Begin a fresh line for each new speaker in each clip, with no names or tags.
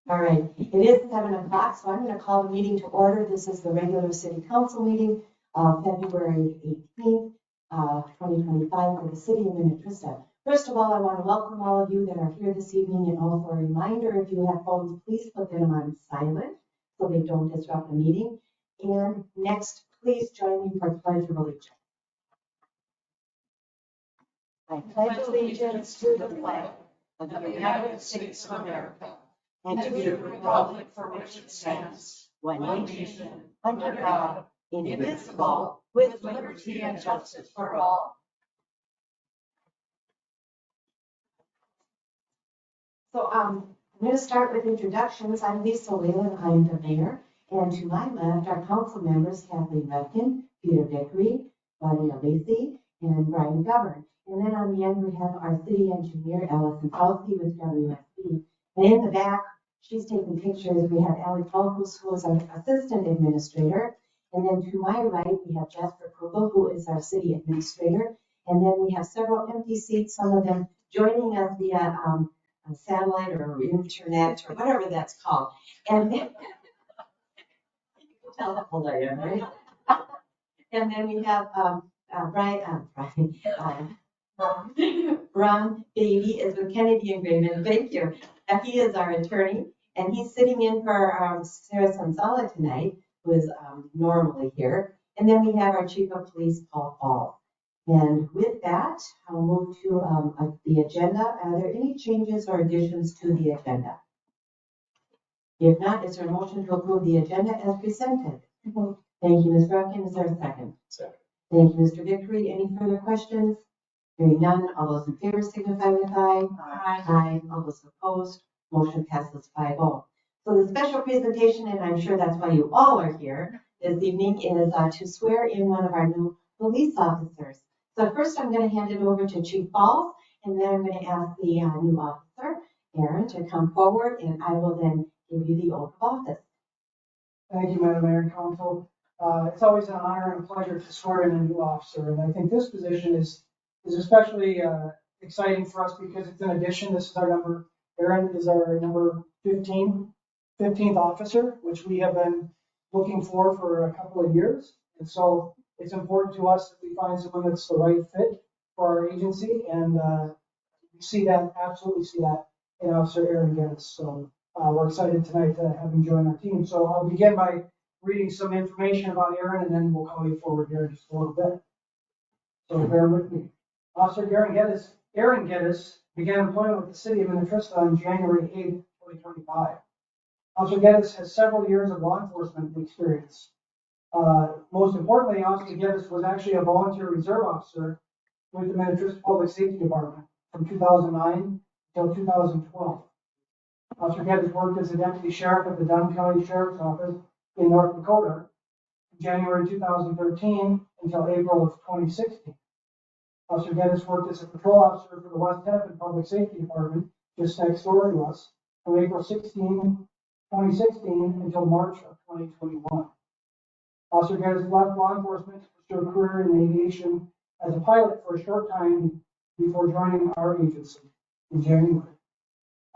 All right, it is 7 o'clock, so I'm going to call the meeting to order. This is the regular city council meeting of February 18th, 2025 for the city of Minnetrista. First of all, I want to welcome all of you that are here this evening, and also a reminder, if you have phones, please put them on silent so they don't disrupt the meeting. And next, please join me for the Pledge of Allegiance. I pledge allegiance to the flag of the United States of America and to the republic for which it stands, one nation, under God, indivisible, with liberty and justice for all. So I'm going to start with introductions. I'm Lisa Whalen, I'm the mayor, and to my left are council members Kathleen Redkin, Peter Vickery, Claudia Lacey, and Brian Govern. And then on the end we have our city engineer, Allison Falsey with WSB. And in the back, she's taking pictures. We have Allie Falkus, who is our assistant administrator. And then to my right, we have Jasper Krugel, who is our city administrator. And then we have several empty seats, some of them joining us via satellite or internet or whatever that's called. And then, you can tell how old I am, right? And then we have Ron Bailey is with Kennedy and Grayman. Thank you. He is our attorney, and he's sitting in for Sarah Sansala tonight, who is normally here. And then we have our chief of police, Paul Hall. And with that, I'll move to the agenda. Are there any changes or additions to the agenda? If not, is there a motion to approve the agenda as presented? Thank you, Ms. Ruckin. Is there a second?
Second.
Thank you, Mr. Vickery. Any further questions? Hearing none, all those in favor signify with aye.
Aye.
Aye. All those opposed, motion passes 5-0. So the special presentation, and I'm sure that's why you all are here this evening, is to swear in one of our new police officers. So first I'm going to hand it over to Chief Falls, and then I'm going to ask the new officer, Aaron, to come forward, and I will then give you the oath of office.
Thank you, Madam Mayor and Council. It's always an honor and a pleasure to swear in a new officer, and I think this position is especially exciting for us because it's an addition. This is our number, Aaron is our number 15th officer, which we have been looking for a couple of years. And so it's important to us that we find someone that's the right fit for our agency, and we absolutely see that in Officer Aaron Geddes. So we're excited tonight to have him join our team. So I'll begin by reading some information about Aaron, and then we'll call you forward here in just a little bit. So bear with me. Officer Aaron Geddes began employment with the city of Minnetrista on January 8, 2025. Officer Geddes has several years of law enforcement experience. Most importantly, Officer Geddes was actually a volunteer reserve officer with the Minnetrista Public Safety Department from 2009 until 2012. Officer Geddes worked as a deputy sheriff at the Dunn County Sheriff's Office in North Dakota from January 2013 until April of 2016. Officer Geddes worked as a patrol officer for the West Hennepin Public Safety Department, just next door to us, from April 2016 until March of 2021. Officer Geddes left law enforcement to pursue a career in aviation as a pilot for a short time before joining our agency in January.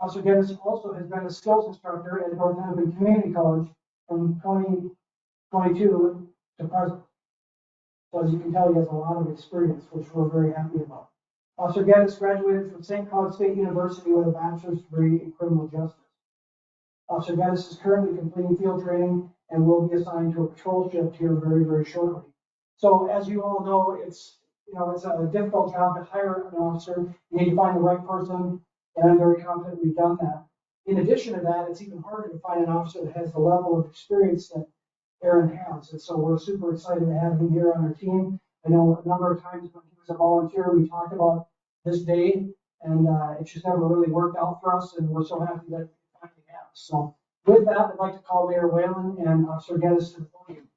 Officer Geddes also has been a skills instructor at North Hennepin Community College from 2022 to present. So as you can tell, he has a lot of experience, which we're very happy about. Officer Geddes graduated from St. Cloud State University with a bachelor's degree in criminal justice. Officer Geddes is currently completing field training and will be assigned to a patrol shift here very, very shortly. So as you all know, it's a difficult job to hire an officer. You need to find the right person, and I'm very confident we've done that. In addition to that, it's even harder to find an officer that has the level of experience that Aaron has. And so we're super excited to have him here on our team. I know a number of times when he was a volunteer, we talked about this day, and it just never really worked out for us, and we're so happy that we finally have. So with that, I'd like to call Mayor Whalen and Officer Geddes to the podium.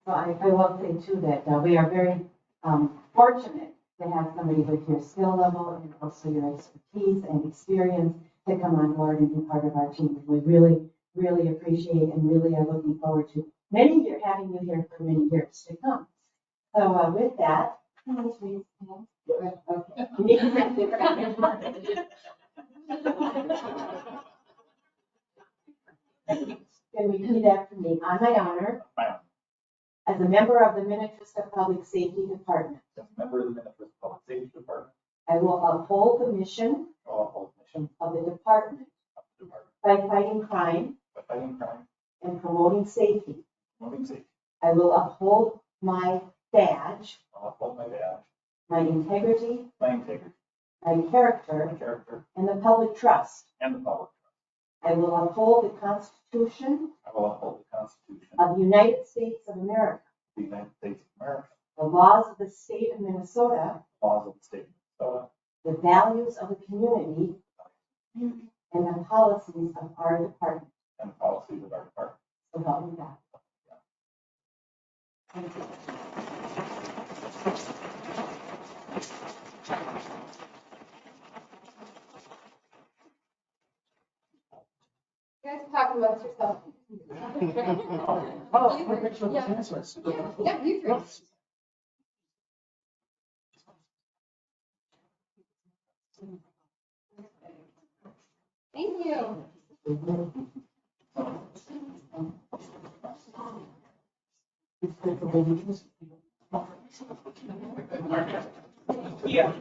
So I will say too that we are very fortunate to have somebody with your skill level and also your expertise and experience to come on board and be part of our team. We really, really appreciate and really are looking forward to having you here for many years to come. So with that, okay. Can we repeat after me? On my honor, as a member of the Minnetrista Public Safety Department, I will uphold the mission of the department by fighting crime and promoting safety. I will uphold my badge, my integrity, my character, and the public trust. I will uphold the Constitution of the United States of America, the laws of the state of Minnesota, the values of the community, and the policies of our department. So help me God. Thank you.
You guys talk amongst yourself. Yeah, you three. Thank you.
Yeah.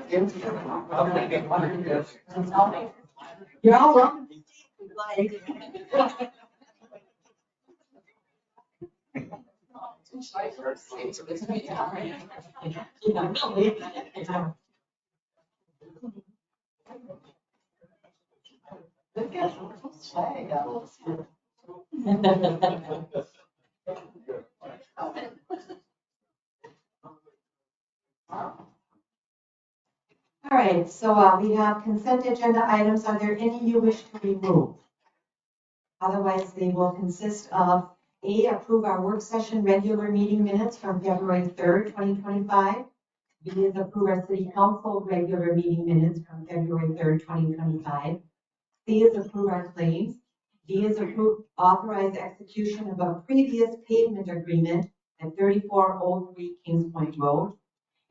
Thank you.
You're all welcome. All right, so we have consent agenda items. Are there any you wish to remove? Otherwise, they will consist of A, approve our work session regular meeting minutes from February 3rd, 2025. B is approve our city council regular meeting minutes from February 3rd, 2025. C is approve our claims. D is approve authorize execution of a previous pavement agreement at 3403 Kings Point Road.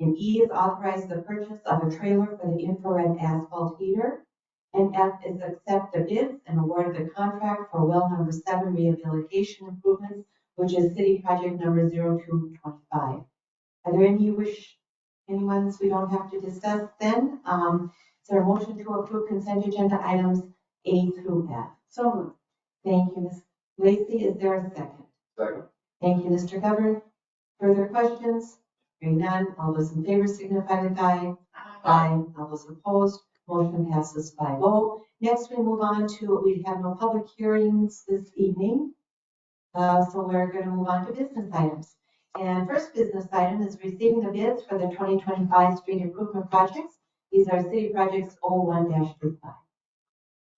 And E is authorize the purchase of a trailer for the infrared asphalt heater. And F is accept the bids and award the contract for well number 7 rehabilitation improvements, which is city project number 0225. Are there any anyone's we don't have to discuss then? Is there a motion to approve consent agenda items A through F? So moved. Thank you, Ms. Lacy. Is there a second?
Second.
Thank you, Mr. Governor. Further questions? Hearing none. All those in favor signify with aye. Aye. All those opposed? Motion passes 5-0. Next, we move on to, we have no public hearings this evening. So we're going to move on to business items. And first business item is receiving the bids for the 2025 street improvement projects. These are city projects 01-35.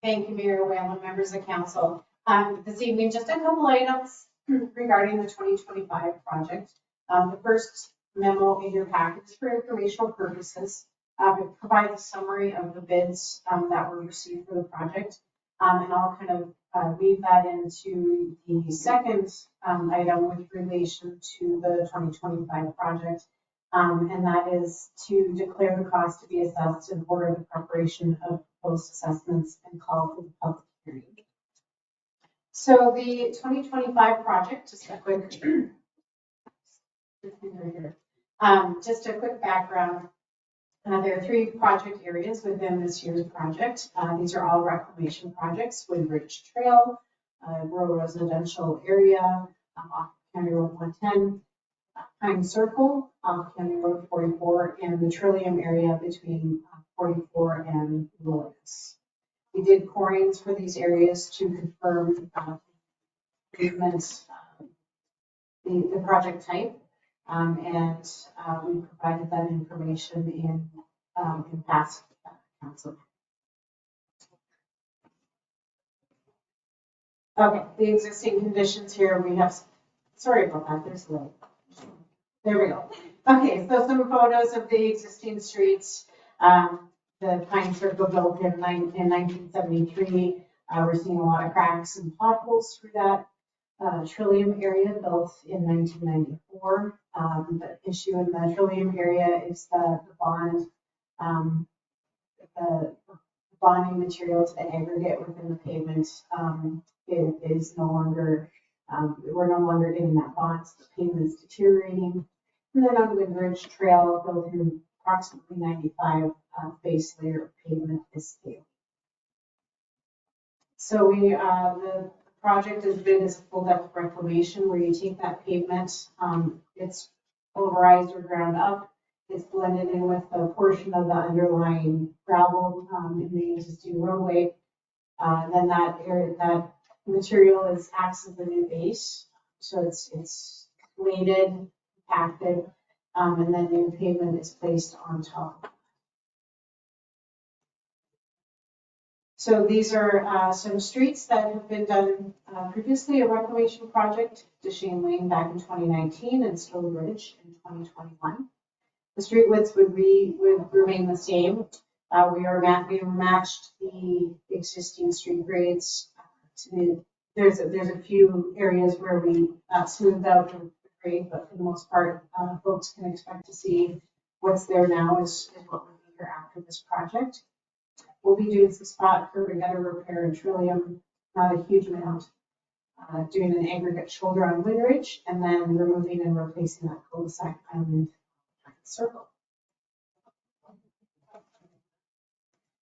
Thank you, Mayor Whalen, members of council. This evening, just a couple items regarding the 2025 project. The first memo in your packet is for informational purposes. It provides a summary of the bids that were received for the project. And I'll kind of weave that into the second item with relation to the 2025 project. And that is to declare the cost to be assessed and order the preparation of post assessments and call for the public hearing. So the 2025 project, just a quick background. There are 3 project areas within this year's project. These are all reclamation projects: Woodbridge Trail, rural residential area, off County Road 110, Pine Circle, off County Road 44, and the Trillium area between 44 and Wilderness. We did corings for these areas to confirm the project type. And we provided that information in past council. Okay, the existing conditions here, we have, sorry about that, there's light. There we go. Okay, so some photos of the existing streets. the Pine Circle built in 1973. We're seeing a lot of cracks and potholes through that. Trillium area built in 1994. The issue in the Trillium area is the bond, the bonding material to the aggregate within the pavement is no longer, we're no longer getting that bond, so the pavement is deteriorating. And then on Windridge Trail, built in approximately 95 base layer of pavement is failing. So the project is bid as a full depth reclamation where you take that pavement, it's pulverized or ground up, it's blended in with a portion of the underlying gravel in the existing roadway. Then that material acts as the new base. So it's weighted, compacted, and then new pavement is placed on top. So these are some streets that have been done previously, a reclamation project, Deshane Lane back in 2019 and Stone Ridge in 2021. The street widths would remain the same. We matched the existing street grades. There's a few areas where we smoothed out the grade, but for the most part, folks can expect to see what's there now is what will be here after this project. We'll be doing some spot for gutter repair and Trillium, not a huge amount. Doing an aggregate shoulder on Windridge, and then removing and replacing that cul-de-sac island circle.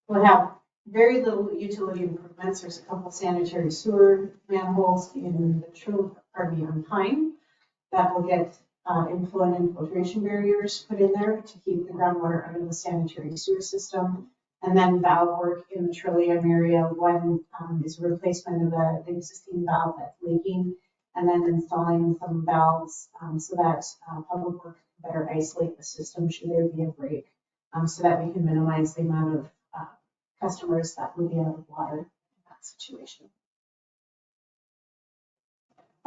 We'll have very little utility improvements. There's a couple sanitary sewer manholes in the on Pine that will get inflow and infiltration barriers put in there to keep the groundwater out of the sanitary sewer system. And then valve work in the Trillium area. One is a replacement of the existing valve that's leaking, and then installing some valves so that public works can better isolate the system should there be a break, so that we can minimize the amount of customers that would be out of water in that situation.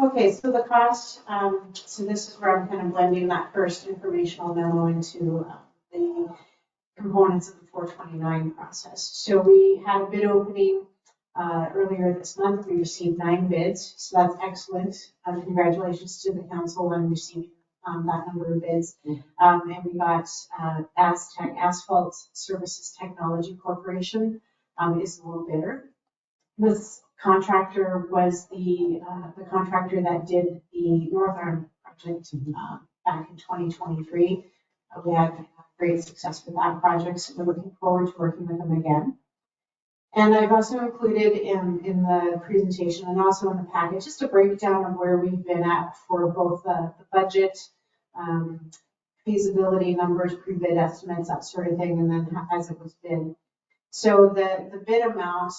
Okay, so the cost, so this is where I'm kind of blending that first informational memo into the components of the 429 process. So we had a bid opening earlier this month. We received 9 bids, so that's excellent. Congratulations to the council on receiving that number of bids. And we got Aztec Asphalt Services Technology Corporation is the low bidder. This contractor was the contractor that did the North Arm project back in 2023. We had great success with that project, so we're looking forward to working with them again. And I've also included in the presentation and also in the package just a breakdown of where we've been at for both the budget, feasibility numbers, pre-bid estimates, that sort of thing, and then as it was bid. So the bid amount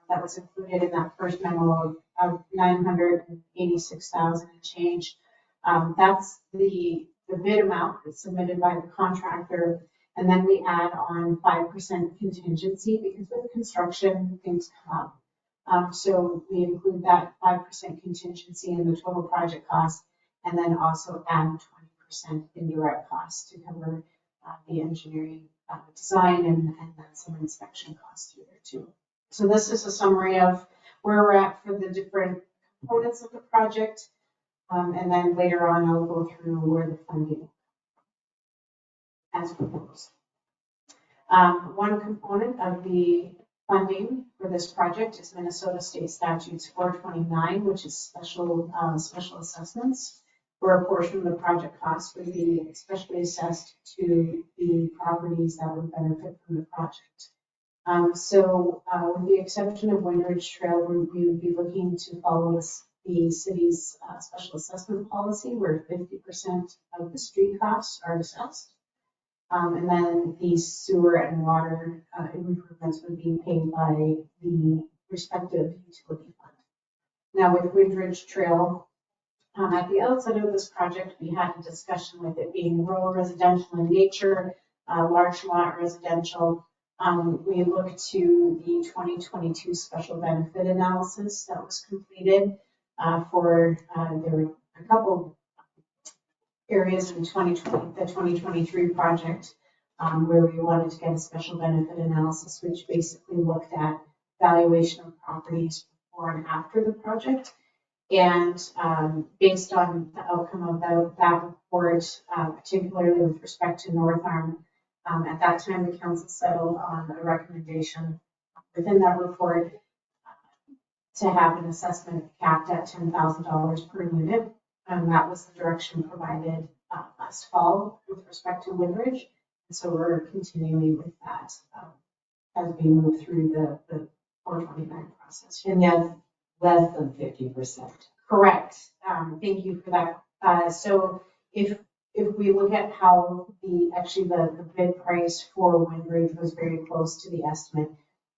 that was included in that first memo of $986,000 and change, that's the bid amount that's submitted by the contractor, and then we add on 5% contingency because with construction things come up. So we include that 5% contingency in the total project cost, and then also add 20% indirect costs to cover the engineering design and then some inspection costs through there too. So this is a summary of where we're at for the different components of the project. And then later on, I'll go through where the funding as proposed. One component of the funding for this project is Minnesota State Statutes 429, which is special assessments, where a portion of the project cost would be especially assessed to the properties that would benefit from the project. So with the exception of Windridge Trail, we would be looking to follow the city's special assessment policy, where 50% of the street costs are assessed. And then the sewer and water improvements would be paid by the respective utility fund. Now with Windridge Trail, at the outset of this project, we had a discussion with it being rural residential in nature, large lot residential. We looked to the 2022 special benefit analysis that was completed for there were a couple areas in the 2023 project where we wanted to get a special benefit analysis, which basically looked at valuation of properties before and after the project. And based on the outcome of that report, particularly with respect to North Arm, at that time the council settled on a recommendation within that report to have an assessment capped at $10,000 per unit. And that was the direction provided last fall with respect to Woodridge. And so we're continuing with that as we move through the 429 process.
And that's less than 50%.
Correct. Thank you for that. So if we look at how the bid price for Windridge was very close to the estimate,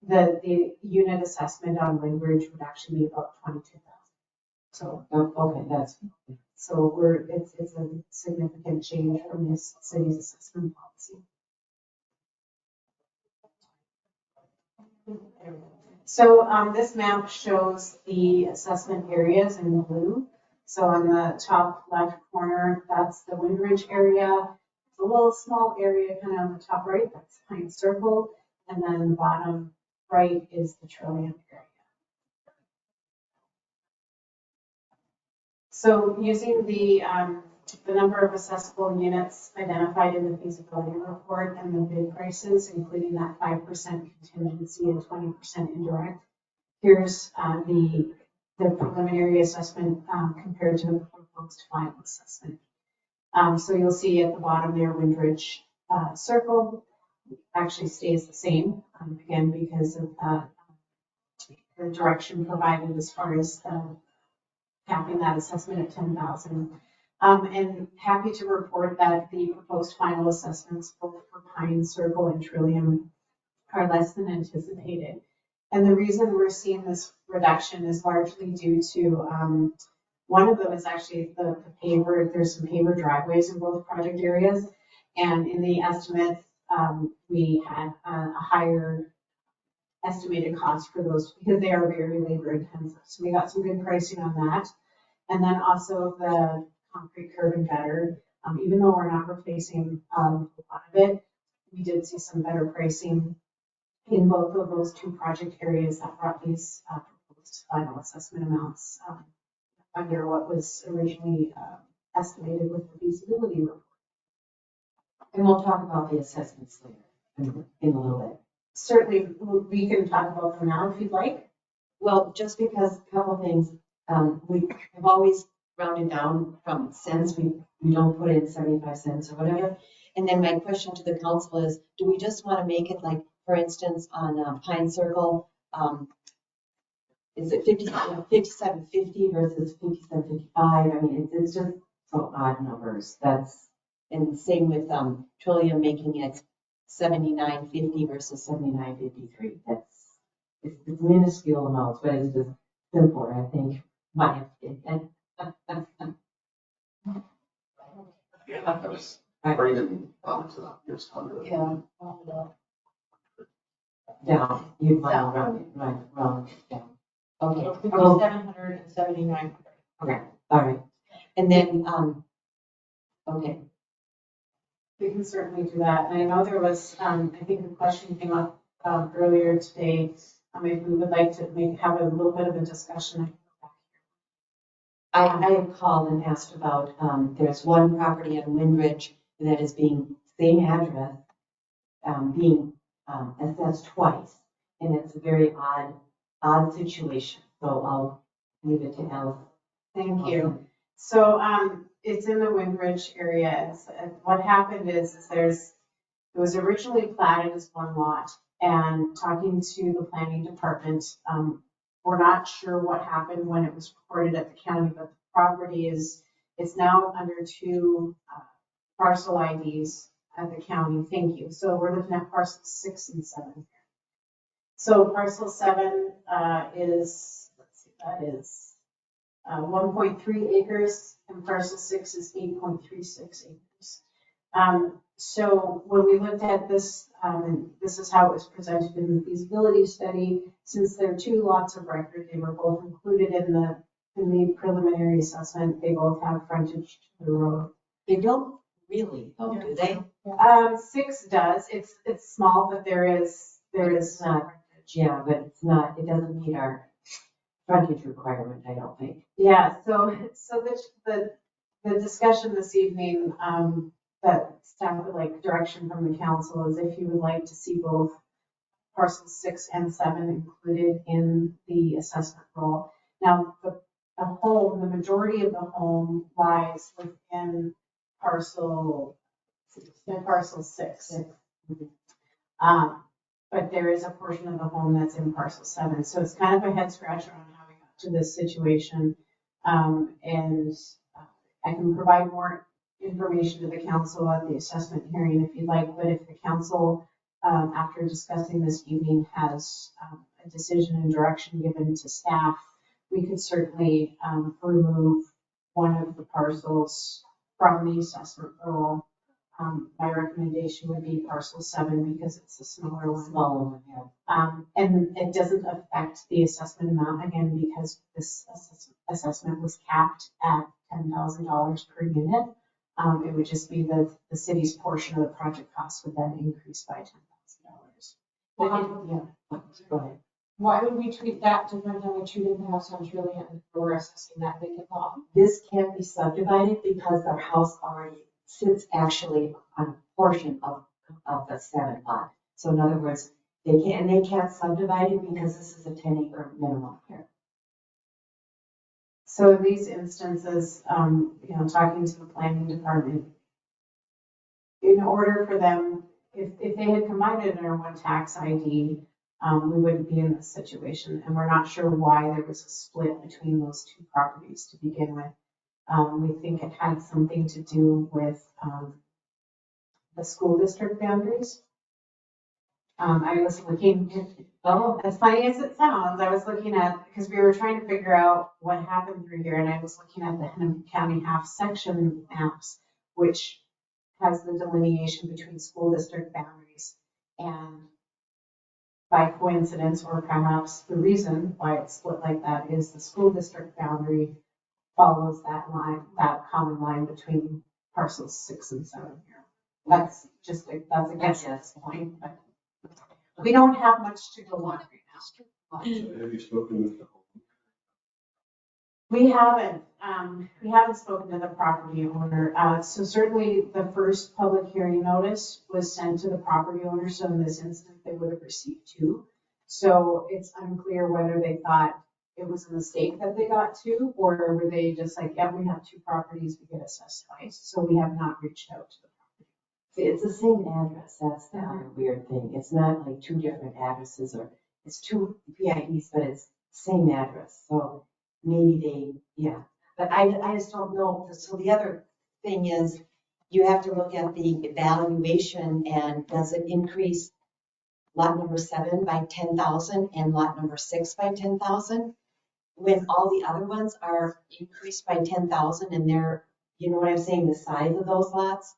the unit assessment on Windridge would actually be about 22,000. So
Okay, that's.
so it's a significant change from this city's assessment policy. So this map shows the assessment areas in blue. So on the top left corner, that's the Windridge area. It's a little small area kind of on the top right, that's Pine Circle. And then the bottom right is the Trillium area. So using the number of accessible units identified in the feasibility report and the bid prices, including that 5% contingency and 20% indirect, here's the preliminary assessment compared to the proposed final assessment. So you'll see at the bottom there, Windridge Circle actually stays the same, again, because of the direction provided as far as capping that assessment at 10,000. And happy to report that the proposed final assessments, both for Pine Circle and Trillium, are less than anticipated. And the reason we're seeing this reduction is largely due to one of them is actually the paver. There's some paver driveways in both project areas. And in the estimates, we had a higher estimated cost for those because they are very labor intensive. So we got some good pricing on that. And then also the concrete curb and gutter, even though we're not replacing a lot of it, we did see some better pricing in both of those two project areas that brought these proposed final assessment amounts under what was originally estimated with the feasibility report.
And we'll talk about the assessments later in a little bit.
Certainly, we can talk about them now if you'd like.
Well, just because a couple of things, we have always rounded down from cents. We don't put in 75 cents or whatever. And then my question to the council is, do we just want to make it like, for instance, on Pine Circle, is it 57.50 versus 57.55? I mean, it's just so odd numbers. And same with Trillium making it 79.50 versus 79.53. It's minuscule amounts, but it's just simpler, I think. My opinion.
Yeah, that was bringing to that year's hundred.
Yeah. Down. You'd want to run it down. Okay. Well,
779.
okay. All right. And then, okay.
We can certainly do that. And I know there was, I think a question came up earlier today. If we would like to have a little bit of a discussion.
I have called and asked about, there's one property on Windridge that is being, same address, being assessed twice. And it's a very odd situation. So I'll leave it to Alice.
Thank you. So it's in the Windridge area. What happened is it was originally platted as one lot, and talking to the planning department, we're not sure what happened when it was recorded at the county, but the property is now under two parcel IDs at the county. Thank you. So we're looking at parcels 6 and 7. So parcel 7 is, let's see, that is 1.3 acres, and parcel 6 is 8.36 acres. So when we looked at this, this is how it was presented in the feasibility study. Since there are two lots of record, they were both included in the preliminary assessment. They both have frontage to the road.
They don't really, though, do they?
6 does, it's small, but there is.
It's not, yeah, but it's not, it doesn't meet our frontage requirement, I don't think.
Yeah, so the discussion this evening, that staff would like direction from the council is if you would like to see both parcels 6 and 7 included in the assessment roll. Now, the majority of the home lies within parcel 6. But there is a portion of the home that's in parcel 7. So it's kind of a head scratcher on how we got to this situation. And I can provide more information to the council at the assessment hearing if you'd like, but if the council, after discussing this evening, has a decision and direction given to staff, we could certainly remove one of the parcels from the assessment roll. My recommendation would be parcel 7 because it's a smaller one.
Smaller one, yeah.
And it doesn't affect the assessment amount again because this assessment was capped at $10,000 per unit. It would just be that the city's portion of the project cost would then increase by $10,000.
Yeah, go ahead.
Why would we treat that different than we treated the house on Trillium? We're assessing that vacant lot.
This can't be subdivided because their house already sits actually on a portion of the 7 lot. So in other words, they can't subdivide it because this is a 10-acre minimum here.
So in these instances, talking to the planning department, in order for them, if they had combined it under one tax ID, we wouldn't be in this situation. And we're not sure why there was a split between those two properties to begin with. We think it had something to do with the school district boundaries. I was looking, as funny as it sounds, I was looking at, because we were trying to figure out what happened through here, and I was looking at the Hennepin County half-section maps, which has the delineation between school district boundaries. And by coincidence, or perhaps the reason why it's split like that, is the school district boundary follows that line, that common line between parcels 6 and 7 here. That's a guess at this point, but we don't have much to go on right now.
Have you spoken with the home?
We haven't spoken to the property owner. So certainly the first public hearing notice was sent to the property owner. So in this instance, they would have received 2. So it's unclear whether they thought it was a mistake that they got 2, or were they just like, yeah, we have 2 properties, we get assessed twice. So we have not reached out to the property.
See, it's the same address. That's the other weird thing. It's not like 2 different addresses, or it's 2 PIDs, but it's the same address. So maybe yeah. But I just don't know. So the other thing is you have to look at the evaluation, and does it increase lot number 7 by 10,000 and lot number 6 by 10,000? When all the other ones are increased by 10,000 and they're, you know what I'm saying, the size of those lots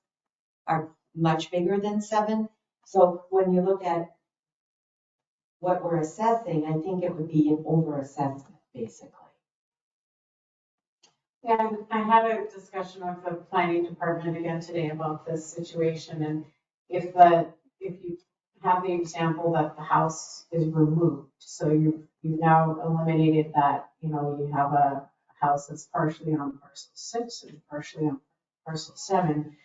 are much bigger than 7. So when you look at what we're assessing, I think it would be an over-assessment, basically.
Yeah, and I had a discussion with the planning department again today about this situation, and if you have the example that the house is removed, so you've now eliminated that, you have a house that's partially on parcel 6 and partially on parcel 7.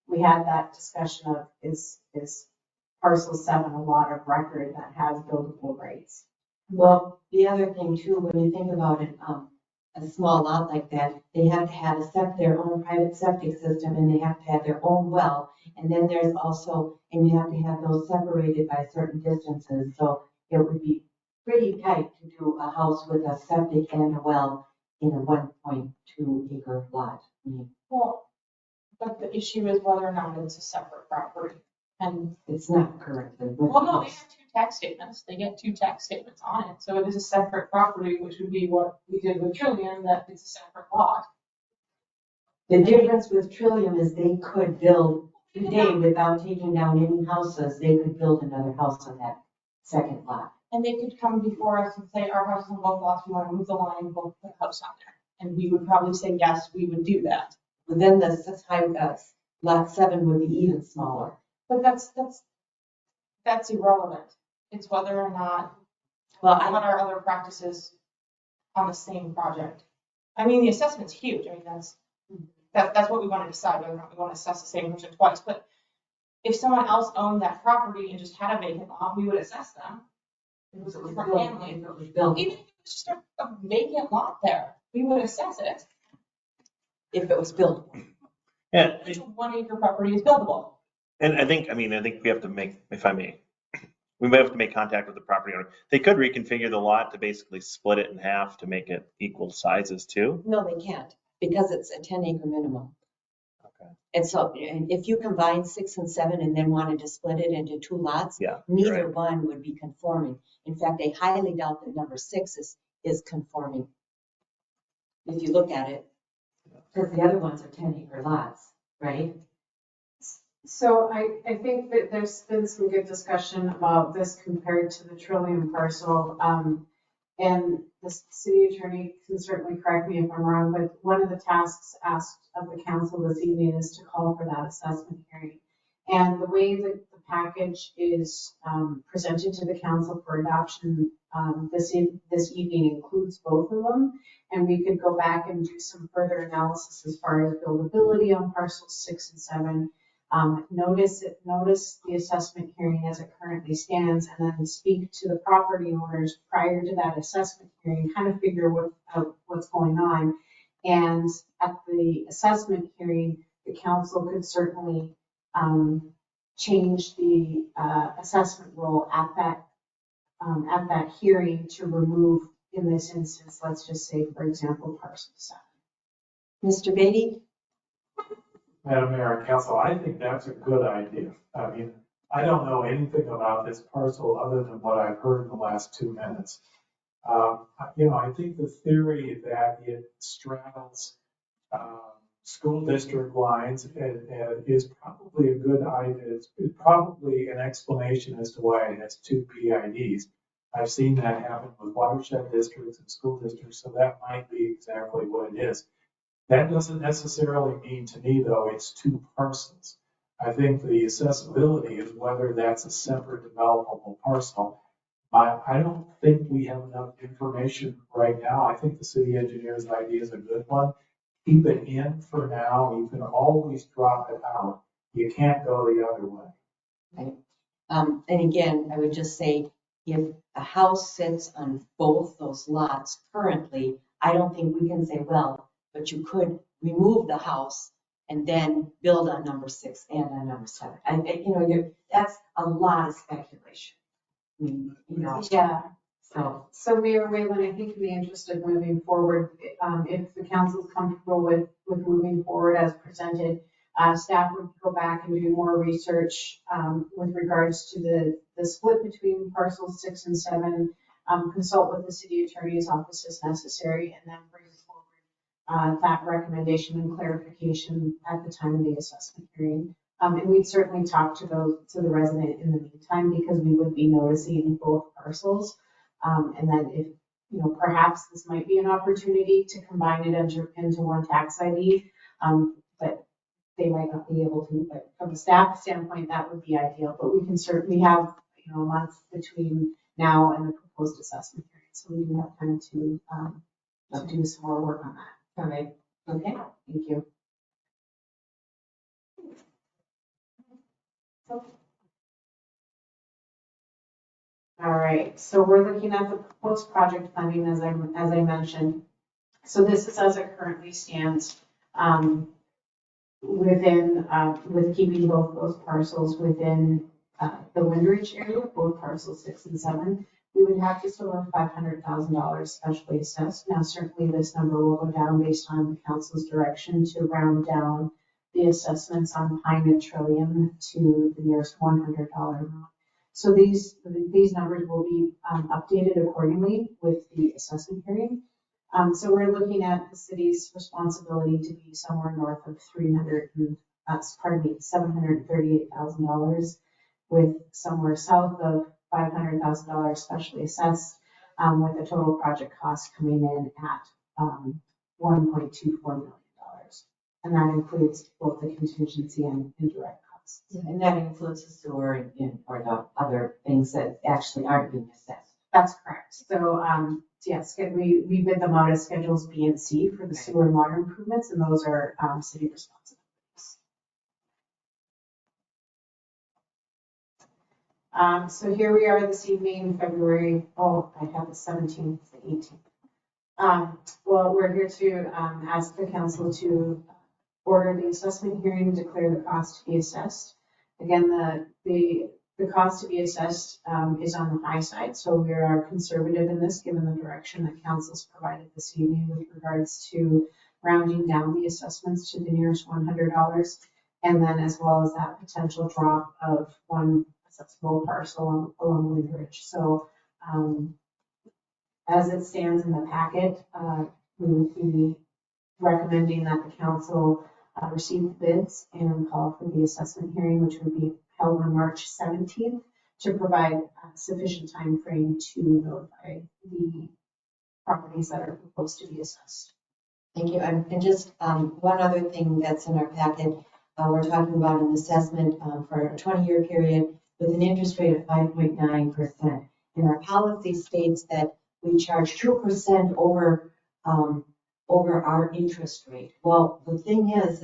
We had that discussion of is parcel 7 a lot of record that has buildable rights?
Well, the other thing too, when you think about it, a small lot like that, they have to have their own private septic system, and they have to have their own well. And then there's also, and you have to have those separated by certain distances. So it would be pretty tight to do a house with a septic and a well in a 1.2 acre lot.
Well, but the issue is whether or not it's a separate property. And
It's not currently.
well, no, they have 2 tax statements. They get 2 tax statements on it. So it is a separate property, which would be what we did with Trillium, that it's a separate lot.
The difference with Trillium is they could build today without taking down any houses. They could build another house on that second lot.
And they could come before us and say, our house is on both lots, we want to move the line and both put the house on there. And we would probably say, yes, we would do that.
But then the lot 7 would be even smaller.
But that's irrelevant. It's whether or not,
Well,
what are other practices on the same project? I mean, the assessment's huge. I mean, that's what we want to decide, whether or not we want to assess the same person twice. But if someone else owned that property and just had a vacant lot, we would assess them. It was a different family.
If it was built,
Even if it was just a vacant lot there, we would assess it.
if it was built.
Yeah,
Which 1 acre property is buildable.
and I think we have to make, if I may, we might have to make contact with the property owner. They could reconfigure the lot to basically split it in half to make it equal sizes too.
No, they can't, because it's a 10-acre minimum.
Okay.
And so, and if you combine 6 and 7 and then wanted to split it into 2 lots,
Yeah.
neither
right.
one would be conforming. In fact, I highly doubt that number 6 is conforming. If you look at it, because the other ones are 10-acre lots, right?
So I think that there's been some good discussion about this compared to the Trillium parcel. And the city attorney can certainly correct me if I'm wrong, but one of the tasks asked of the council this evening is to call for that assessment hearing. And the way that the package is presented to the council for adoption this evening includes both of them. And we could go back and do some further analysis as far as buildability on parcels 6 and 7. Notice the assessment hearing as it currently stands, and then speak to the property owners prior to that assessment hearing, kind of figure out what's going on. And at the assessment hearing, the council could certainly change the assessment role at that hearing to remove, in this instance, let's just say, for example, parcel 7.
Mr. Beatty?
Madam Mayor and Council, I think that's a good idea. I mean, I don't know anything about this parcel other than what I've heard in the last 2 minutes. I think the theory that it straddles school district lines is probably a good idea. It's probably an explanation as to why it has 2 PIDs. I've seen that happen with watershed districts and school districts, so that might be exactly what it is. That doesn't necessarily mean to me, though, it's 2 parcels. I think the accessibility is whether that's a separate developable parcel. I don't think we have enough information right now. I think the city engineer's idea is a good one. Keep it in for now. You can always drop it out. You can't go the other way.
Right. And again, I would just say, if a house sits on both those lots currently, I don't think we can say, well, but you could remove the house and then build on number 6 and on number 7. That's a lot of speculation. I mean,
Yeah.
so.
Mayor Whalen, I think in the interest of moving forward, if the council is comfortable with moving forward as presented, staff would go back and do more research with regards to the split between parcels 6 and 7, consult with the city attorney's office as necessary, and then bring forward that recommendation and clarification at the time of the assessment hearing. And we'd certainly talk to the resident in the meantime, because we would be noticing both parcels. And then if, perhaps this might be an opportunity to combine it into one tax ID, but they might not be able to. But from a staff standpoint, that would be ideal. But we can certainly have, a month between now and the proposed assessment hearing. So we do have time to do some more work on that.
All right. Okay.
Thank you. All right, so we're looking at the proposed project funding as I mentioned. So this is as it currently stands, with keeping both those parcels within the Windridge area, both parcels 6 and 7. We would have just over $500,000 specially assessed. Now, certainly this number will go down based on the council's direction to round down the assessments on Pine and Trillium to the nearest $100 amount. So these numbers will be updated accordingly with the assessment hearing. So we're looking at the city's responsibility to be somewhere north of $738,000, with somewhere south of $500,000 specially assessed, with the total project cost coming in at $1.24 million. And that includes both the contingency and indirect costs.
And that includes the sewer or the other things that actually aren't being assessed.
That's correct. So, yes, we bid them out as schedules B and C for the sewer and water improvements, and those are, city responsibilities. So here we are this evening, February, I have the 17th, the 18th. Well, we're here to, ask the council to order the assessment hearing and declare the cost to be assessed. Again, the cost to be assessed is on the high side, so we are conservative in this, given the direction that council's provided this evening with regards to rounding down the assessments to the nearest $100, and then as well as that potential drop of one accessible parcel along Wind Ridge. So as it stands in the packet, we would be recommending that the council receive the bids and call for the assessment hearing, which would be held on March 17th, to provide sufficient time frame to notify the properties that are proposed to be assessed.
Thank you. And just one other thing that's in our packet, we're talking about an assessment for a 20-year period with an interest rate of 5.9%. And our policy states that we charge 2% over our interest rate. Well, the thing is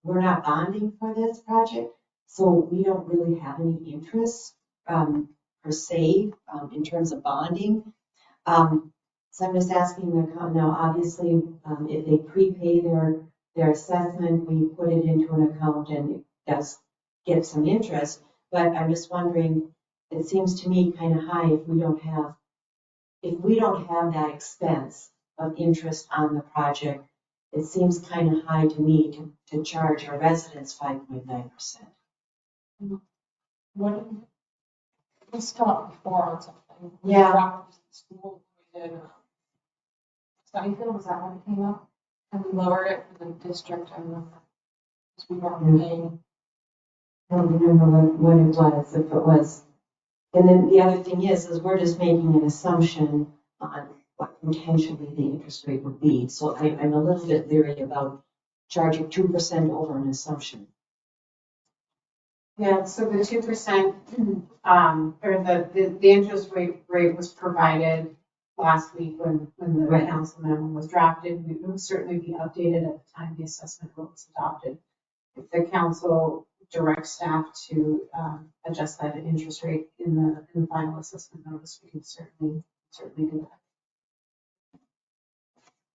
we're not bonding for this project, so we don't really have any interest per se in terms of bonding. So I'm just asking them now, obviously, if they prepay their assessment, we put it into an account and it does get some interest. But I'm just wondering, it seems to me kind of high if we don't have that expense of interest on the project. It seems kind of high to me to charge our residents 5.9%.
Let's come up before on something.
Yeah.
School, we did, Sunnyfield, was that when it came up? And we lowered it for the district, I remember. Because we weren't paying.
I don't remember what it was, if it was. And then the other thing is we're just making an assumption on what potentially the interest rate would be. So I'm a little bit leery about charging 2% over an assumption.
Yeah, so the 2%, or the interest rate was provided last week when the council memo was drafted. It would certainly be updated at the time the assessment was adopted. If the council directs staff to adjust that interest rate in the final assessment notice, we can certainly do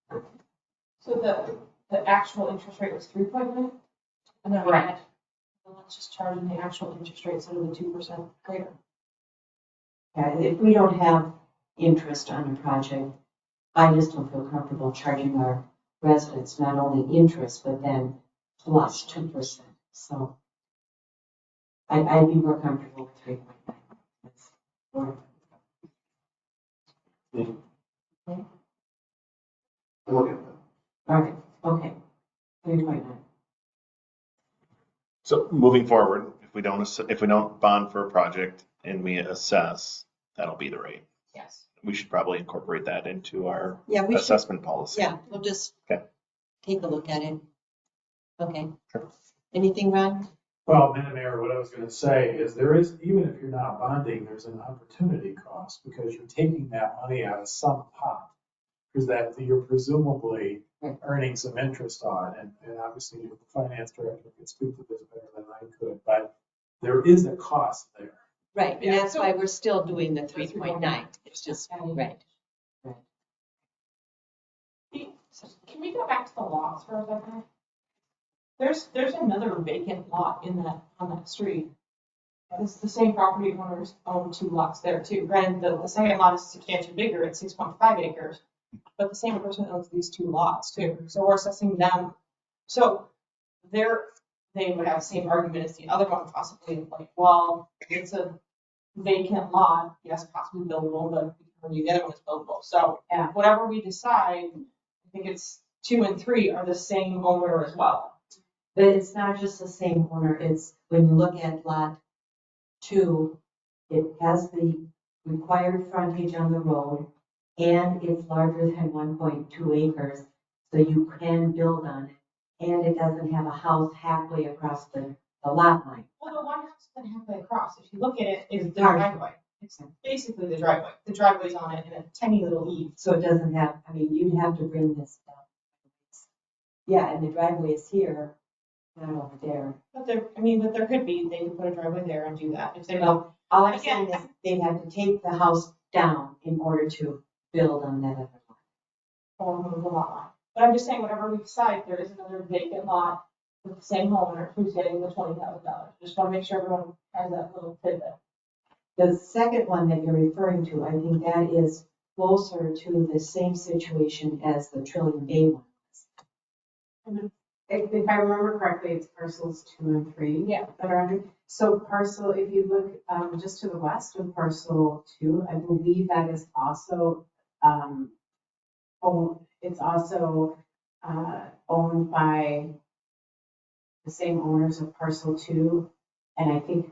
that.
So the actual interest rate was 3.9? And then
Correct.
Let's just charge them the actual interest rate instead of the 2% greater.
Yeah, if we don't have interest on a project, I just don't feel comfortable charging our residents not only interest, but then plus 2%. So I'd be more comfortable with 3.9.
Look at that.
All right, okay. 3.9.
So moving forward, if we don't bond for a project and we assess, that'll be the rate.
Yes.
We should probably incorporate that into our
Yeah, we should,
assessment policy.
yeah, we'll just
Okay.
take a look at it. Okay.
Sure.
Anything, Ron?
Well, Madam Mayor, what I was gonna say is there is, even if you're not bonding, there's an opportunity cost because you're taking that money out of some pot. Because that you're presumably earning some interest on, and obviously the finance director could speak to this better than I could, but there is a cost there.
Right, and
Yeah,
that's
so-
why we're still doing the 3.9. It's just, right.
Can we go back to the lots for a second? There's another vacant lot on that street. It's the same property owners own 2 lots there too. Granted, the second lot is substantially bigger at 6.5 acres, but the same person owns these 2 lots too. So we're assessing them. So they would have the same argument as the other one possibly, like, well, it's a vacant lot, yes, possibly buildable, but the other one is buildable. So
Yeah.
whatever we decide, I think it's 2 and 3 are the same owner as well.
But it's not just the same owner, it's when you look at lot 2, it has the required frontage on the road and it's larger than 1.2 acres, so you can build on it. and it doesn't have a house halfway across the lot line.
Well, the one house is then halfway across. If you look at it, is the
Partial.
driveway. It's basically the driveway. The driveway's on it in a tiny little eve.
So it doesn't have, I mean, you'd have to bring this down. Yeah, and the driveway is here, not over there.
But there could be, they could put a driveway there and do that. If they're not,
Well, all I'm saying is they'd have to take the house down in order to build on that other lot.
or move the lot line. But I'm just saying, whatever we decide, there is another vacant lot with the same homeowner who's getting the $20,000. Just want to make sure everyone has that little tidbit.
The second one that you're referring to, I think that is closer to the same situation as the Trillium Bay one.
If I remember correctly, it's parcels 2 and 3.
Yeah.
That are under. So parcel, if you look just to the west of parcel 2, I believe that is also it's also owned by the same owners of parcel 2. And I think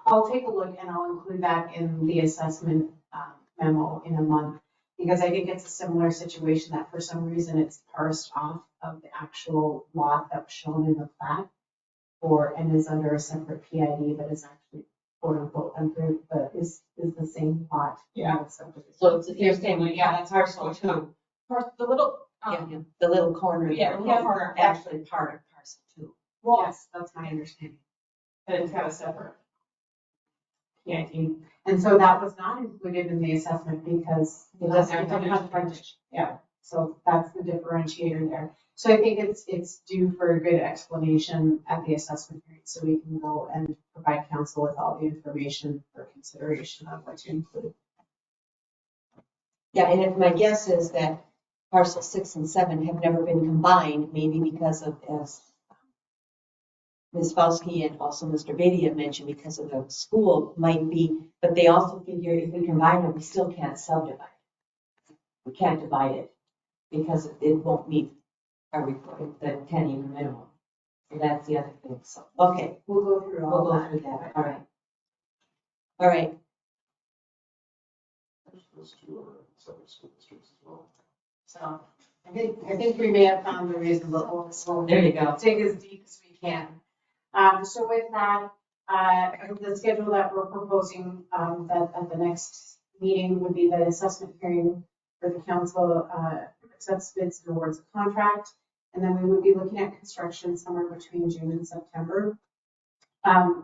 I'll take a look and I'll include that in the assessment memo in a month. Because I think it's a similar situation that for some reason it's parsed off of the actual lot that was shown in the plat and is under a separate PID, but is actually quote unquote under, but is the same plot.
Yeah.
So it's, you're saying, well, yeah, that's parcel two.
The little,
Yeah, the little corner.
Yeah, the little corner.
Actually part of parcel two.
well,
Yes, that's my understanding.
but it's got a separate PID.
And so that was not included in the assessment because it doesn't have frontage. Yeah, so that's the differentiator there. So I think it's due for a good explanation at the assessment hearing, so we can go and provide council with all the information for consideration of what to include.
Yeah, and if my guess is that parcel 6 and 7 have never been combined, maybe because of, as Ms. Fauski and also Mr. Beatty have mentioned, because of the school might be, but they also figure if we combine them, we still can't subdivide. We can't divide it because it won't meet our report, the 10-acre minimum. So that's the other thing. So, okay,
We'll go through
we'll
all
go
that.
through that. All right. All right.
Those two are separate school districts as well.
So I think we may have found the reason, but we'll
There you go.
dig as deep as we can. So with that, the schedule that we're proposing, that at the next meeting would be the assessment hearing for the council, accepts bids and awards a contract. And then we would be looking at construction somewhere between June and September.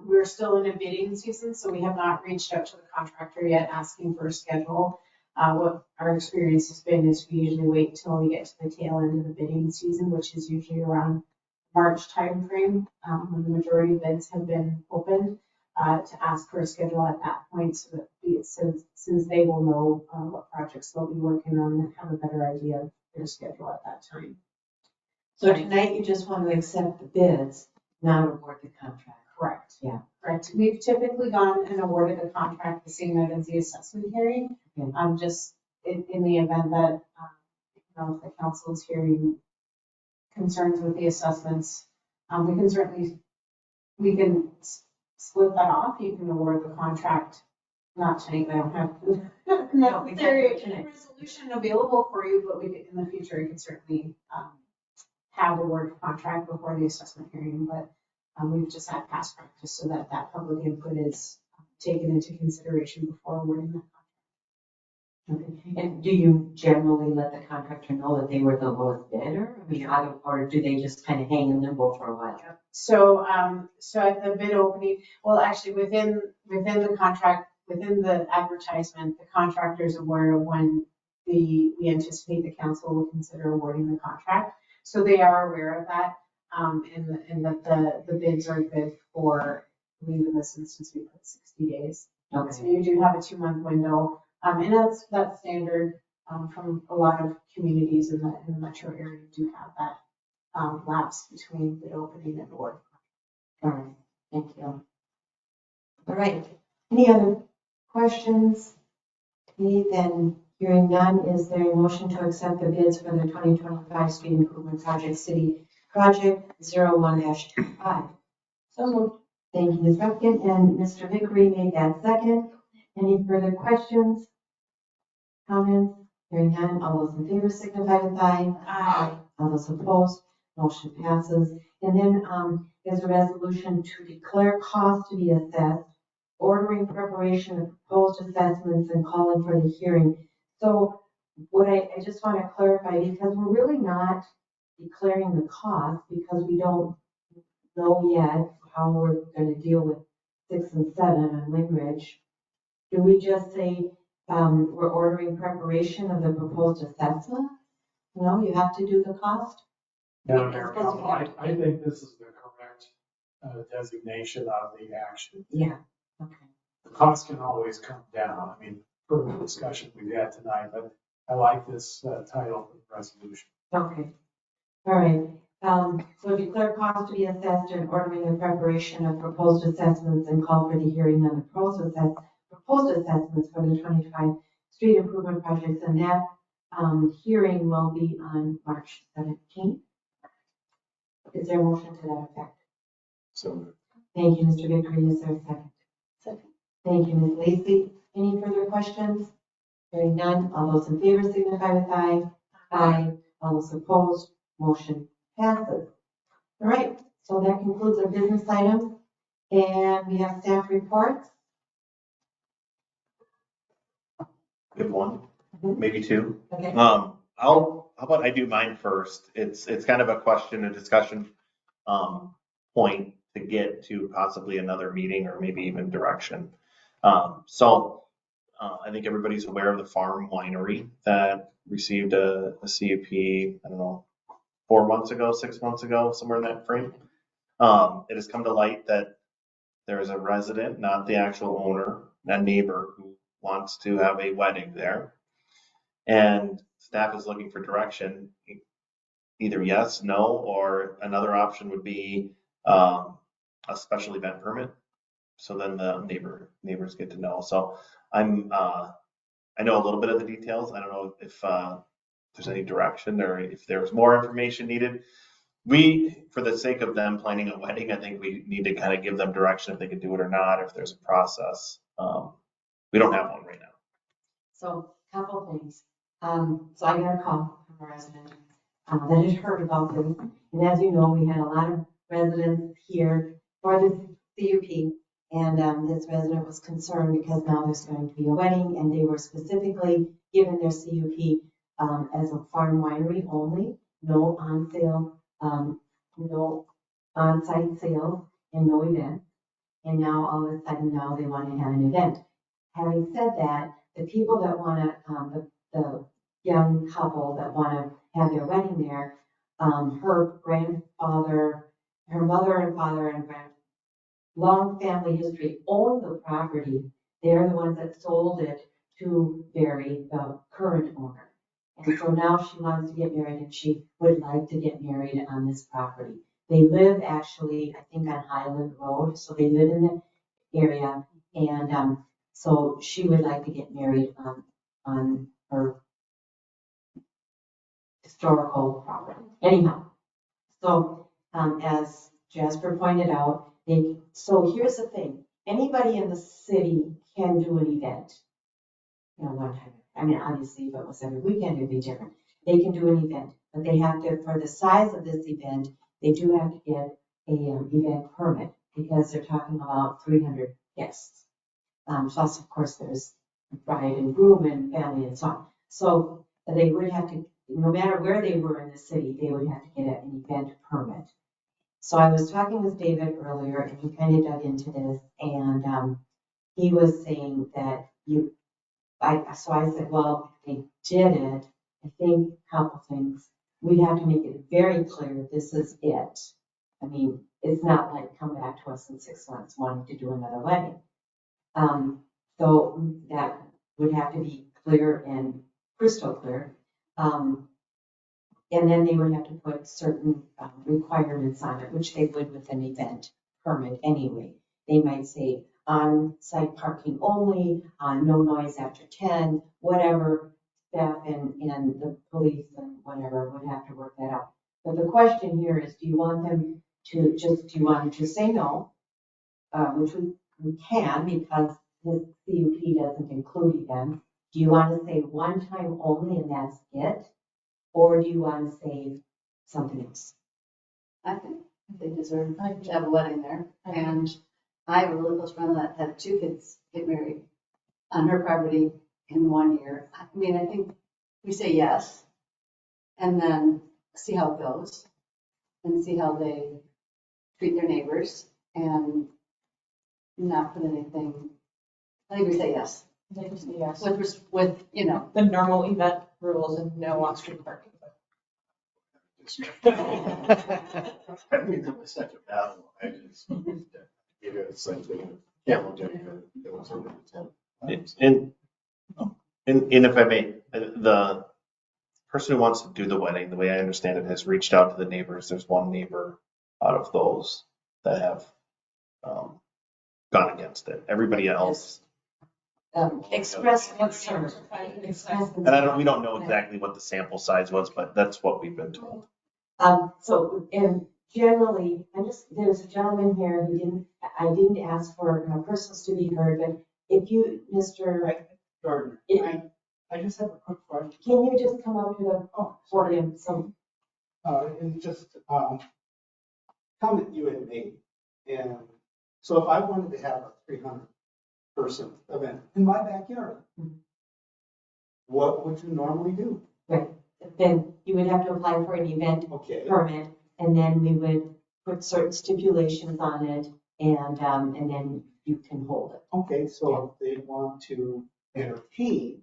We're still in a bidding season, so we have not reached out to the contractor yet asking for a schedule. What our experience has been is we usually wait till we get to the tail end of the bidding season, which is usually around March timeframe, when the majority of bids have been opened, to ask for a schedule at that point, so that since they will know what projects they'll be working on and have a better idea of their schedule at that time.
So tonight you just want to accept the bids, not award the contract.
Correct.
Yeah.
Correct. We've typically gone and awarded the contract the same night as the assessment hearing.
Okay.
Just in the event that, if the council is hearing concerns with the assessments, we can split that off. You can award the contract, not tonight, I don't have necessary resolution available for you, but in the future, you can certainly have award contract before the assessment hearing, but we've just had past practice so that public input is taken into consideration before awarding that.
Okay. And do you generally let the contractor know that they were the lowest bidder? I mean, or do they just kind of hang in limbo for a while?
So at the bid opening, well, actually within the contract, within the advertisement, the contractor is aware of when we anticipate the council will consider awarding the contract. So they are aware of that, and that the bids are good for, I believe in this instance, we put 60 days.
Okay.
So you do have a 2-month window, and that's standard from a lot of communities in the metro area do have that lapse between bid opening and award.
All right, thank you. All right, any other questions? Okay, then hearing none, is there a motion to accept the bids for the 2025 Street Improvement Project City Project 01-5? So moved. Thank you, Ms. Rupkin, and Mr. Vickery made that second. Any further questions? Comments? Hearing none, all those in favor signify with aye. Aye. All those opposed, motion passes. And then there's a resolution to declare costs to be assessed, ordering preparation of proposed assessments and calling for the hearing. So what I just want to clarify, because we're really not declaring the cost because we don't know yet how we're going to deal with 6 and 7 on Windridge. Do we just say we're ordering preparation of the proposed assessment? No, you have to do the cost?
Madam Mayor, Council, I think this is the correct designation of the action.
Yeah, okay.
The cost can always come down. I mean, per the discussion we've had tonight, but I like this title for the resolution.
Okay, all right. So declare cost to be assessed and ordering the preparation of proposed assessments and call for the hearing on the proposed assessments for the 25 street improvement projects. And that hearing will be on March 17th. Is there a motion to that effect?
So
Thank you, Mr. Vickery. Is there a second?
Second.
Thank you, Ms. Lacy. Any further questions? Hearing none. All those in favor signify with aye. Aye. All those opposed, motion passes. All right, so that concludes our business items. And we have staff reports.
Good one, maybe two.
Okay.
How about I do mine first? It's kind of a question, a discussion, point to get to possibly another meeting or maybe even direction. I think everybody's aware of the farm winery that received a CUP, I don't know, 4 months ago, 6 months ago, somewhere in that frame. It has come to light that there is a resident, not the actual owner, a neighbor who wants to have a wedding there. And staff is looking for direction, either yes, no, or another option would be a special event permit. So then the neighbors get to know. So I know a little bit of the details. I don't know if there's any direction or if there's more information needed. For the sake of them planning a wedding, I think we need to kind of give them direction if they can do it or not, if there's a process. We don't have one right now.
So a couple things. So I got a call from a resident that had heard about this. And as you know, we had a lot of residents here for this CUP. And this resident was concerned because now there's going to be a wedding and they were specifically given their CUP as a farm winery only, no on sale, no on-site sales and no event. And now all of a sudden now they want to have an event. Having said that, the people that want to, the young couple that want to have their wedding there, her grandfather, her mother and father and long family history own the property. They're the ones that sold it to Barry, the current owner. And so now she wants to get married and she would like to get married on this property. They live actually, I think on Highland Road, so they live in the area. And so she would like to get married on her historical property. Anyhow, so as Jasper pointed out, so here's the thing, anybody in the city can do an event. You know, one time, I mean, obviously if it was every weekend, it'd be different. They can do an event, but they have to, for the size of this event, they do have to get a event permit because they're talking about 300 guests. Plus, of course, there's bride and groom and family and so on. So they would have to, no matter where they were in the city, they would have to get an event permit. So I was talking with David earlier and he kind of dug into this and he was saying that so I said, well, if they did it, I think a couple things. We'd have to make it very clear this is it. I mean, it's not like come back to us in 6 months wanting to do another wedding. So that would have to be clear and crystal clear. And then they would have to put certain requirements on it, which they would with an event permit anyway. They might say on-site parking only, no noise after 10, whatever. Staff and the police and whatever would have to work that out. But the question here is, do you want them to say no, which we can because this CUP doesn't include events. Do you want to say one time only and that's it? Or do you want to say something else?
I think they deserve to have a wedding there. And I have a really close friend that had 2 kids get married on her property in 1 year. I mean, I think we say yes and then see how it goes and see how they treat their neighbors and not put anything. I think we say yes.
They just say yes.
With, you know,
The normal event rules and no on-street parking.
I mean, that was such a battle. I just, it's like, camel dinner, it was over the 10.
And if I may, the person who wants to do the wedding, the way I understand it, has reached out to the neighbors. There's one neighbor out of those that have gone against it. Everybody else,
Express concern.
and we don't know exactly what the sample size was, but that's what we've been told.
So, and generally, there's a gentleman here I didn't ask for persons to be heard, but if you, Mr.
Gardner, I just have a quick question.
Can you just come up to the podium? So,
It's just comment you had made. And so if I wanted to have a 300-person event in my backyard, what would you normally do?
right, then you would have to apply for an event
Okay.
permit, and then we would put certain stipulations on it, and then you can hold it.
Okay, so if they want to entertain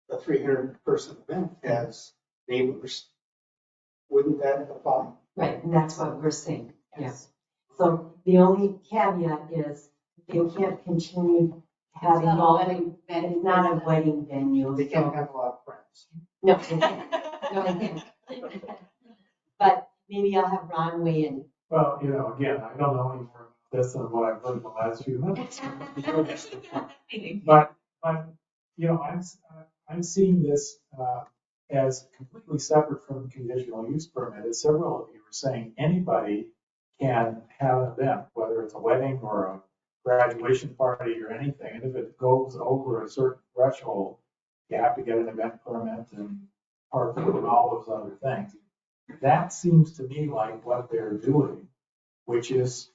a 300-person event as neighbors, wouldn't that apply?
Right, and that's what we're saying, yes. So the only caveat is they can't continue having
not a
all,
wedding venue.
it's not a wedding venue.
They can't
so-
have a lot of friends.
No, they can't. No, they can't. But maybe I'll have Ron weigh in.
Well, again, I don't know any more about this than what I've heard in the last few minutes. But, I'm seeing this as completely separate from the conditional use permit. As several of you were saying, anybody can have an event, whether it's a wedding or a graduation party or anything. And if it goes over a certain threshold, you have to get an event permit and parking and all those other things. That seems to me like what they're doing, which is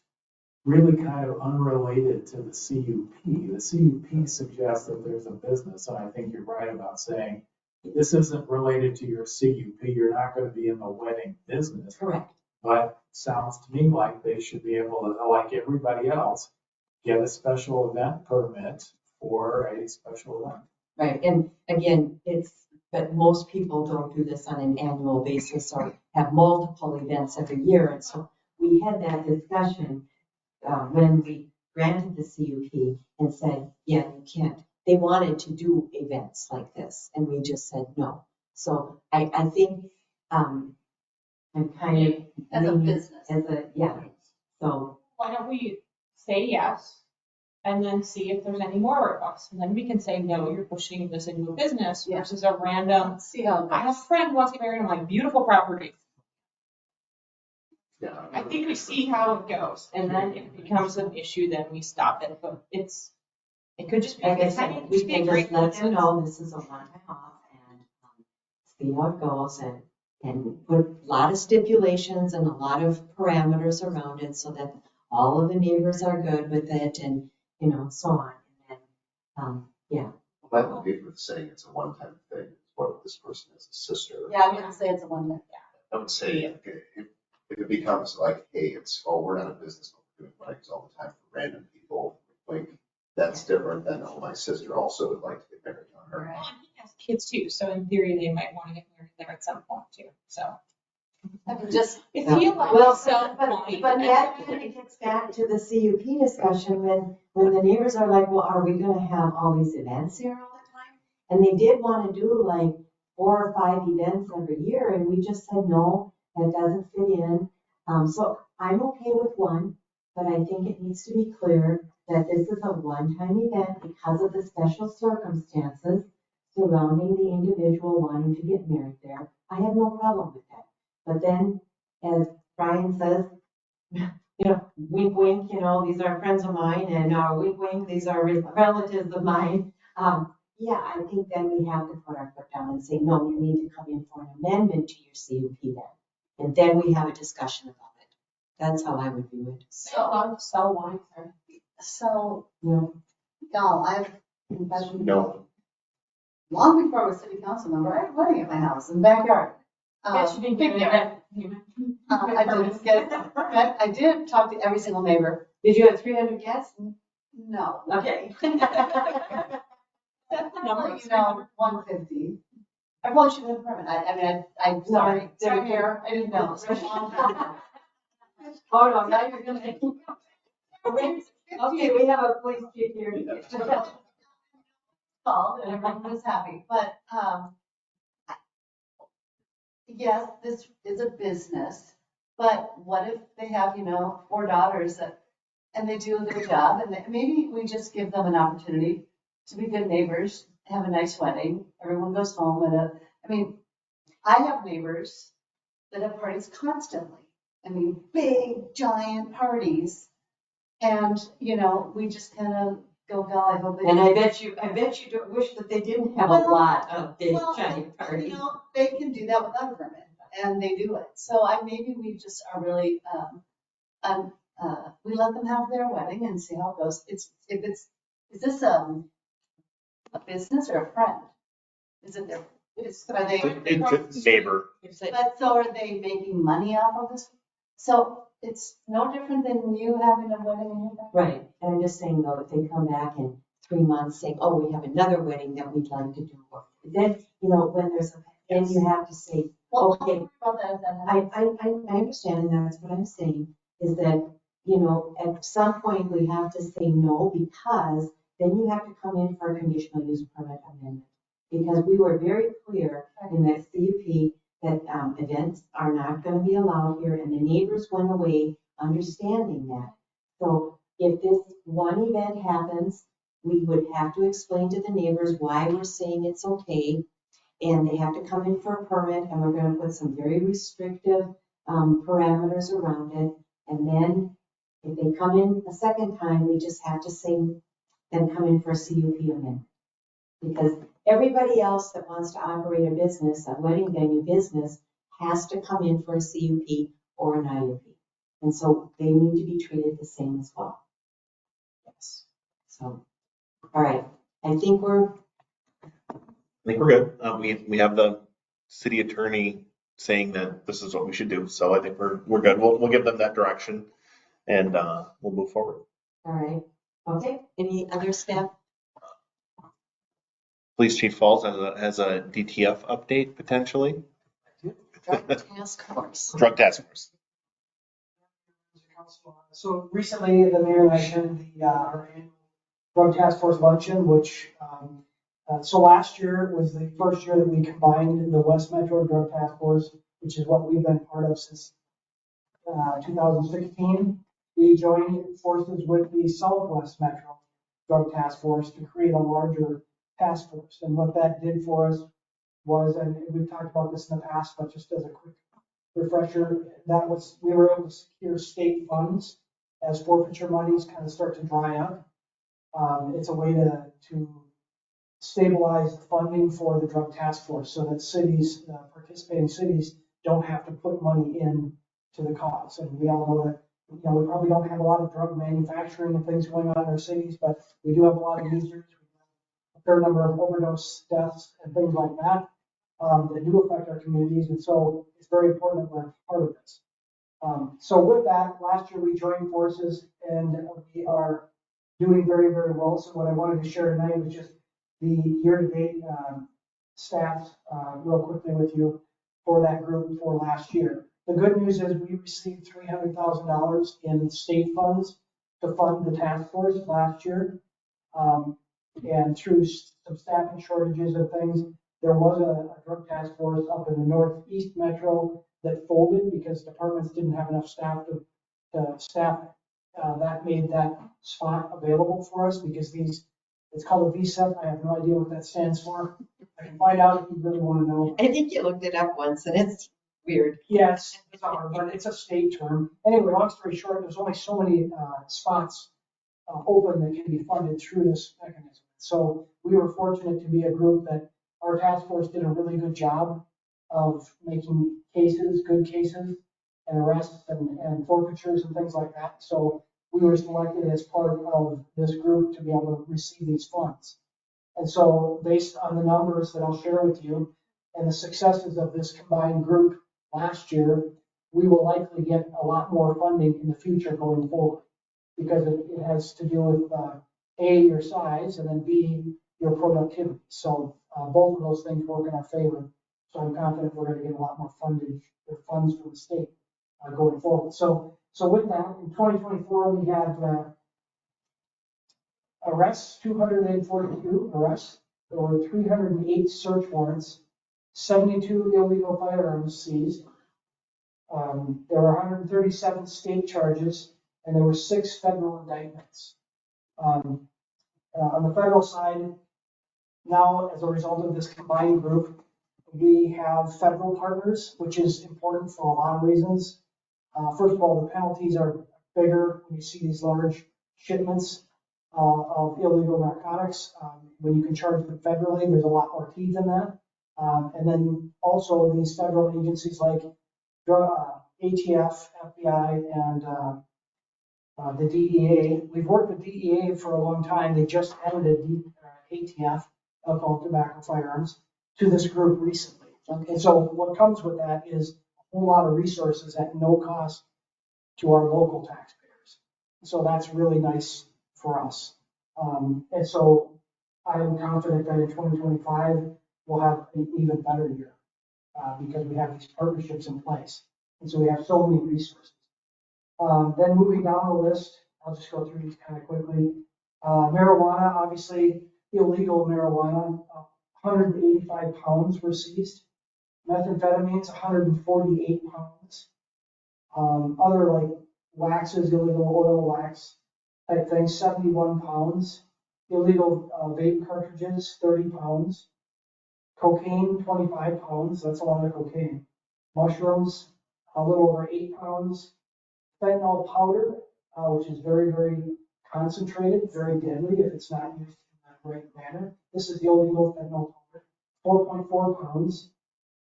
really kind of unrelated to the CUP. The CUP suggests that there's a business, and I think you're right about saying, this isn't related to your CUP, you're not going to be in the wedding business.
Correct.
But sounds to me like they should be able to, like everybody else, get a special event permit for a special event.
Right, and again, but most people don't do this on an annual basis or have multiple events every year. And so we had that discussion when we granted the CUP and said, yeah, you can't. They wanted to do events like this, and we just said no. So I think I'm kind of.
As a business.
So.
Why don't we say yes and then see if there's any more requests? And then we can say, no, you're pushing this into a business
Yeah.
versus a random.
Let's see how it
I have a
goes.
friend who wants to get married on like beautiful property.
Yeah.
I think we see how it goes, and then if it becomes an issue, then we stop it. But it could just be.
Like I
it's
said, we can just let you know this is a one-time off and see how it goes and put a lot of stipulations and a lot of parameters around it so that all of the neighbors are good with it and, so on. And then, yeah.
Well, that would be for saying it's a one-time thing. What if this person has a sister?
Yeah, I wouldn't say it's a one-night.
I would say if it becomes like, hey, we're not a business, we're doing weddings all the time for random people, like, that's different than, oh, my sister also would like to get married on her.
Well, and he has kids too, so in theory, they might want to get married there at some point too. So
I mean, just,
if he allows
Well,
himself
but
money,
that kind of gets back to the CUP discussion when the neighbors are like, well, are we gonna have all these events here all the time? And they did want to do like 4 or 5 events every year, and we just said, no, that doesn't fit in. So I'm okay with one, but I think it needs to be clear that this is a one-time event because of the special circumstances surrounding the individual wanting to get married there. I have no problem with that. But then, as Brian says, wink, wink, these are friends of mine, and wink, wink, these are relatives of mine. Yeah, I think then we have to put our foot down and say, no, you need to come in for an amendment to your CUP then. And then we have a discussion about it.
That's how I would view it.
Sell wine, sorry.
So,
No.
y'all, I've been
No.
long before I was city council member, I had a wedding at my house in the backyard.
Yes, you didn't get it.
I didn't get a permit. I did talk to every single neighbor.
Did you have 300 guests?
No.
Okay.
That's the
Number,
number.
you know, 150. I probably should have a permit. I mean, I'm sorry.
Sorry.
Here, I didn't know. It's been a long time.
Oh, no, now you're gonna. Okay, we have a police chief here.
Called and everyone was happy, but, yes, this is a business, but what if they have, you know, 4 daughters that, and they do their job, and maybe we just give them an opportunity to be good neighbors, have a nice wedding, everyone goes home I mean, I have neighbors that have parties constantly. I mean, big, giant parties. And, you know, we just kind of go, I hope they.
And I bet you don't wish that they didn't have a lot of big
Well,
giant
You
parties.
know, they can do that without a permit, and they do it. So maybe we just are really, we let them have their wedding and see how it goes. Is this a business or a friend? Is it are they?
It's neighbor.
But so are they making money off of this? So it's no different than you having a wedding in your backyard.
Right, and I'm just saying though, if they come back in 3 months saying, oh, we have another wedding that we'd like to do. Then, you know, when there's then you have to say,
Well,
okay,
I'll worry about that if that happens.
I understand, and that's what I'm saying, is that, you know, at some point we have to say no, because then you have to come in for a conditional use permit amendment. Because we were very clear in that CUP that events are not gonna be allowed here, and the neighbors went away understanding that. So if this one event happens, we would have to explain to the neighbors why we're saying it's okay. And they have to come in for a permit, and we're gonna put some very restrictive parameters around it. And then if they come in a second time, we just have to say, then come in for a CUP amendment. Because everybody else that wants to operate a business, a wedding venue business, has to come in for a CUP or an IUP. And so they need to be treated the same as well. Yes. So, all right, I think we're
good. We have the city attorney saying that this is what we should do. So I think we're good. We'll give them that direction and we'll move forward.
all right. Okay.
Any other staff?
Police Chief Falls has a DTF update potentially.
Drug task force.
Drug task force.
So recently, the mayor mentioned our annual drug task force luncheon, which, so last year was the first year that we combined the West Metro Drug Task Force, which is what we've been part of since 2016. We joined forces with the Southwest Metro Drug Task Force to create a larger task force. And what that did for us was, and we've talked about this in the past, but just as a quick refresher, that was, we were able to secure state funds as forfeiture monies kind of start to dry up. It's a way to stabilize the funding for the drug task force so that cities, participating cities, don't have to put money in to the cause. And we all know that, you know, we probably don't have a lot of drug manufacturing and things going on in our cities, but we do have a lot of users. A fair number of overdose deaths and things like that that do affect our communities. And so it's very important that we're part of this. So with that, last year we joined forces and we are doing very, very well. So what I wanted to share tonight was just the year-to-date stats real quickly with you for that group for last year. The good news is we received $300,000 in state funds to fund the task force last year. And through some staffing shortages and things, there was a drug task force up in the Northeast Metro that folded because departments didn't have enough staff to staff it. That made that spot available for us because it's called a VSEP. I have no idea what that stands for. I can find out if you really want to know.
I think you looked it up once and it's weird.
Yes, but it's a state term. Anyway, long story short, there's only so many spots open that can be funded through this mechanism. So we were fortunate to be a group that our task force did a really good job of making cases, good cases, and arrests and forfeitures and things like that. So we were selected as part of this group to be able to receive these funds. And so based on the numbers that I'll share with you and the successes of this combined group last year, we will likely get a lot more funding in the future going forward, because it has to do with A, your size, and then B, your productivity. So both of those things work in our favor. So I'm confident we're going to get a lot more funding or funds from the state going forward. So with that, in 2024, we had arrests, 242 arrests. There were 308 search warrants, 72 illegal firearms seized. There were 137 state charges, and there were 6 federal indictments. On the federal side, now as a result of this combined group, we have federal partners, which is important for a lot of reasons. First of all, the penalties are bigger when you see these large shipments of illegal narcotics. When you can charge them federally, there's a lot more teeth in that. And then also these federal agencies like ATF, FBI, and the DEA. We've worked with DEA for a long time. They just added ATF, alcohol, tobacco, firearms, to this group recently.
Okay.
And so what comes with that is a whole lot of resources at no cost to our local taxpayers. So that's really nice for us. And so I am confident that in 2025, we'll have an even better year because we have these partnerships in place. And so we have so many resources. Then moving down the list, I'll just go through these kind of quickly. Marijuana, obviously illegal marijuana, 185 pounds were seized. Methamphetamines, 148 pounds. Other like waxes, illegal oil wax type things, 71 pounds. Illegal vape cartridges, 30 pounds. Cocaine, 25 pounds. That's a lot of cocaine. Mushrooms, a little over 8 pounds. Fentanyl powder, which is very, very concentrated, very deadly if it's not used in the right manner. This is the illegal fentanyl powder, 4.4 pounds.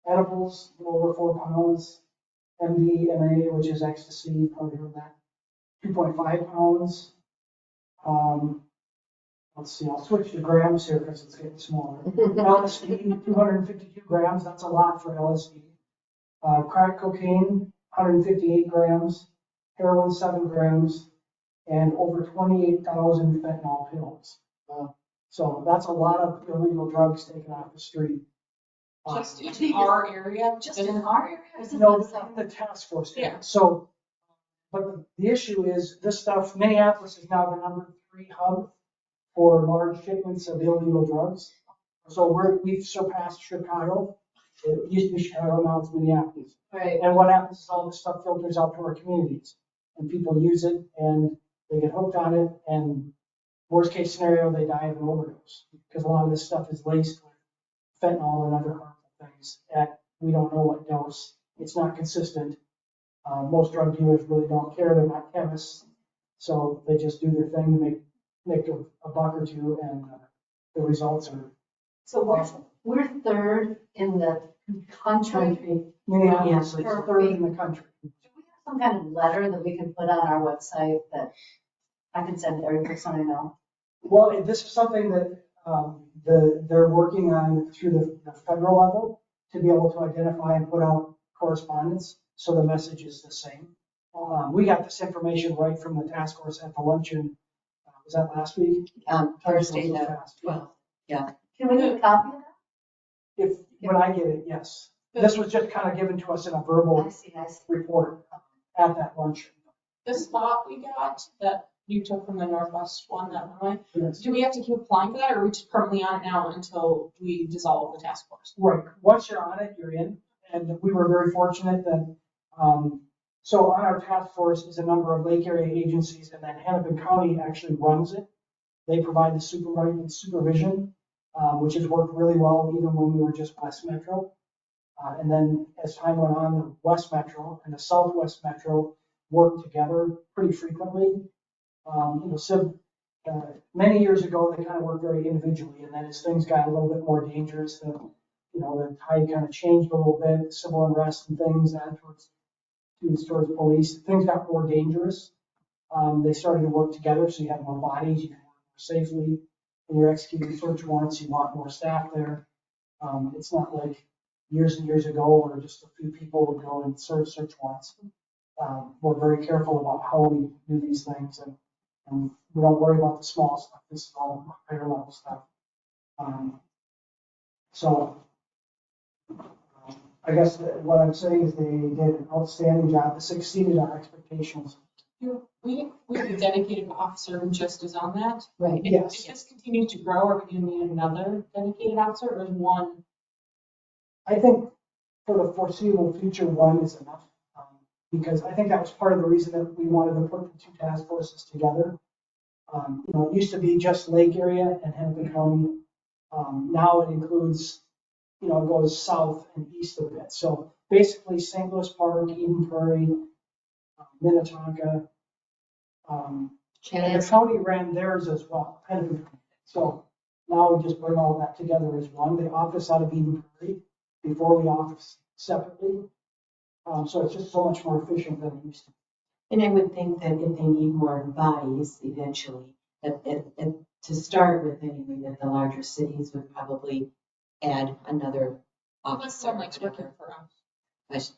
Edibles, a little over 4 pounds. MDMA, which is ecstasy, you've probably heard that, 2.5 pounds. Let's see, I'll switch to grams here because it's getting smaller. LSD, 252 grams, that's a lot for LSD. Crack cocaine, 158 grams. Heroin, 7 grams, and over 28,000 fentanyl pills. So that's a lot of illegal drugs taken off the street.
Just in our area,
Just in our area? Isn't
No,
that so?
in the task force.
Yeah.
So, but the issue is this stuff, Minneapolis is now the #3 hub for large shipments of illegal drugs. So we've surpassed Chicago. It used to be Chicago, now it's Minneapolis.
Right.
And what happens is all this stuff filters out to our communities and people use it and they get hooked on it, and worst case scenario, they die of an overdose because a lot of this stuff is laced with fentanyl and other harmful things at we don't know what dose. It's not consistent. Most drug dealers really don't care. They're not chemists. So they just do their thing to make a buck or two, and the results are
So we're third in the country.
Minneapolis is
Yeah.
third in the country.
Do we have some kind of letter that we can put on our website that I can send to every person I know?
Well, this is something that they're working on through the federal level to be able to identify and put out correspondence so the message is the same. We got this information right from the task force at the luncheon. Was that last week?
Thursday,
So
the
fast.
12th, yeah.
Can we get a copy of that?
When I get it, yes. This was just kind of given to us in a verbal
I see.
report at that luncheon.
the spot we got that you took from the Northwest one that one way,
Yes.
do we have to keep applying for that, or are we just permanently on it now until we dissolve the task force?
Right, once you're on it, you're in, and we were very fortunate that, so on our task force is a number of lake area agencies, and then Hennepin County actually runs it. They provide the supervision, which has worked really well even when we were just West Metro. And then as time went on, the West Metro and the Southwest Metro worked together pretty frequently. Many years ago, they kind of worked very individually, and then as things got a little bit more dangerous, the tide kind of changed a little bit, civil unrest and things, that towards students towards police. Things got more dangerous. They started to work together, so you have more bodies, you can work more safely. When you're executing search warrants, you want more staff there. It's not like years and years ago where just a few people would go and serve search warrants. We're very careful about how we do these things, and we don't worry about the small stuff. This is all higher level stuff. So I guess what I'm saying is they did an outstanding job. This exceeded our expectations.
We have a dedicated officer who just is on that.
Right.
Yes.
If this continues to grow, are we going to need another dedicated officer or is one?
I think for the foreseeable future, one is enough. Because I think that was part of the reason that we wanted to put the two task forces together. It used to be just Lake area and Hennepin County. Now it includes, it goes south and east of it. So basically St. Louis Park, Eden Prairie, Minnetonka. And the county ran theirs as well. So now we just bring all that together as one. They office out of Eden Prairie before we office separately. So it's just so much more efficient than it used to be.
And I would think that if they need more bodies eventually, that to start with anyway, that the larger cities would probably add another officer.
Someone likes working for us.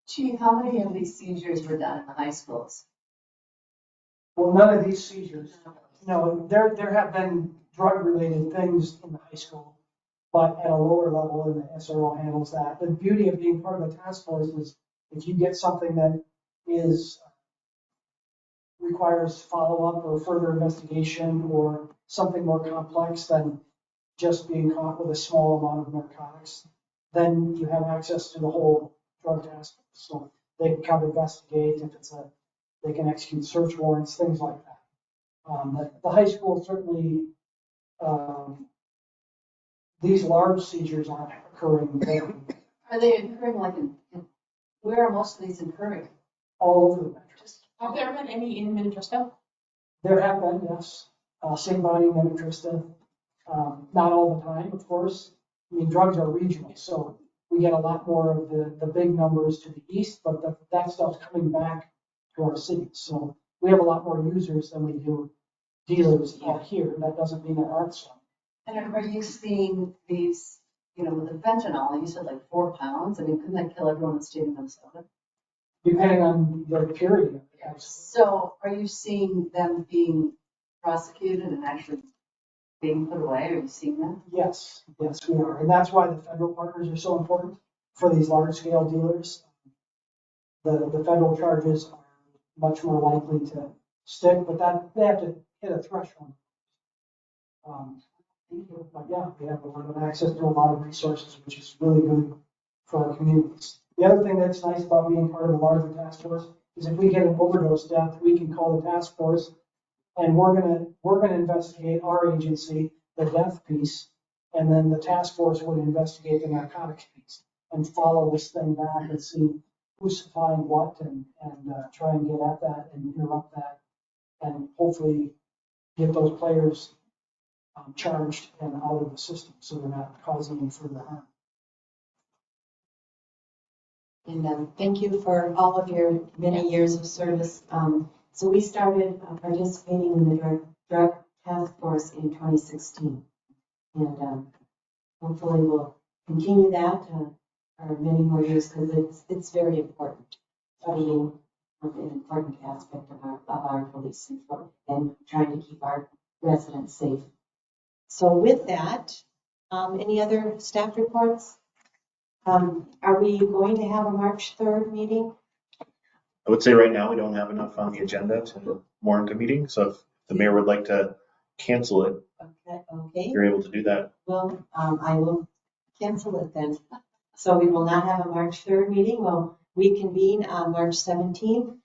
Chief, how many of these seizures were done in the high schools?
Well, none of these seizures, there have been drug-related things in the high school, but at a lower level, and the SRO handles that. The beauty of being part of the task force is if you get something that requires follow-up or further investigation or something more complex than just being caught with a small amount of narcotics, then you have access to the whole drug task force. So they can come investigate if they can execute search warrants, things like that. The high school certainly, these large seizures aren't occurring there.
Are they occurring where are most of these occurring?
All over the metro.
Have there been any in Minnetrista?
There have been, yes. St. Bonnie, Minnetrista. Not all the time, of course. I mean, drugs are regional, so we get a lot more of the big numbers to the east, but that stuff's coming back to our cities. So we have a lot more users than we do dealers out here. That doesn't mean there aren't some.
And are you seeing these, with the fentanyl, you said like 4 pounds? I mean, couldn't that kill everyone in the state of Minnesota?
Depending on the purity.
So are you seeing them being prosecuted and actually being put away? Are you seeing that?
Yes, we are. And that's why the federal partners are so important for these large scale dealers. The federal charges are much more likely to stick, but that they have to hit a threshold. But yeah, we have a lot of access to a lot of resources, which is really good for our communities. The other thing that's nice about being part of the larger task force is if we get an overdose death, we can call the task force and we're gonna investigate our agency, the death piece, and then the task force would investigate the narcotics piece and follow this thing back and see who's supplying what and try and get at that and interrupt that and hopefully get those players charged and out of the system so they're not causing any further harm.
And thank you for all of your many years of service. So we started participating in the drug task force in 2016. And hopefully we'll continue that for many more years because it's very important, being an important aspect of our police and trying to keep our residents safe. So with that, any other staff reports? Are we going to have a March 3rd meeting?
I would say right now we don't have enough on the agenda to warrant a meeting, so if the mayor would like to cancel it,
Okay.
you're able to do that.
Well, I will cancel it then. So we will not have a March 3rd meeting. We'll reconvene on March 17th.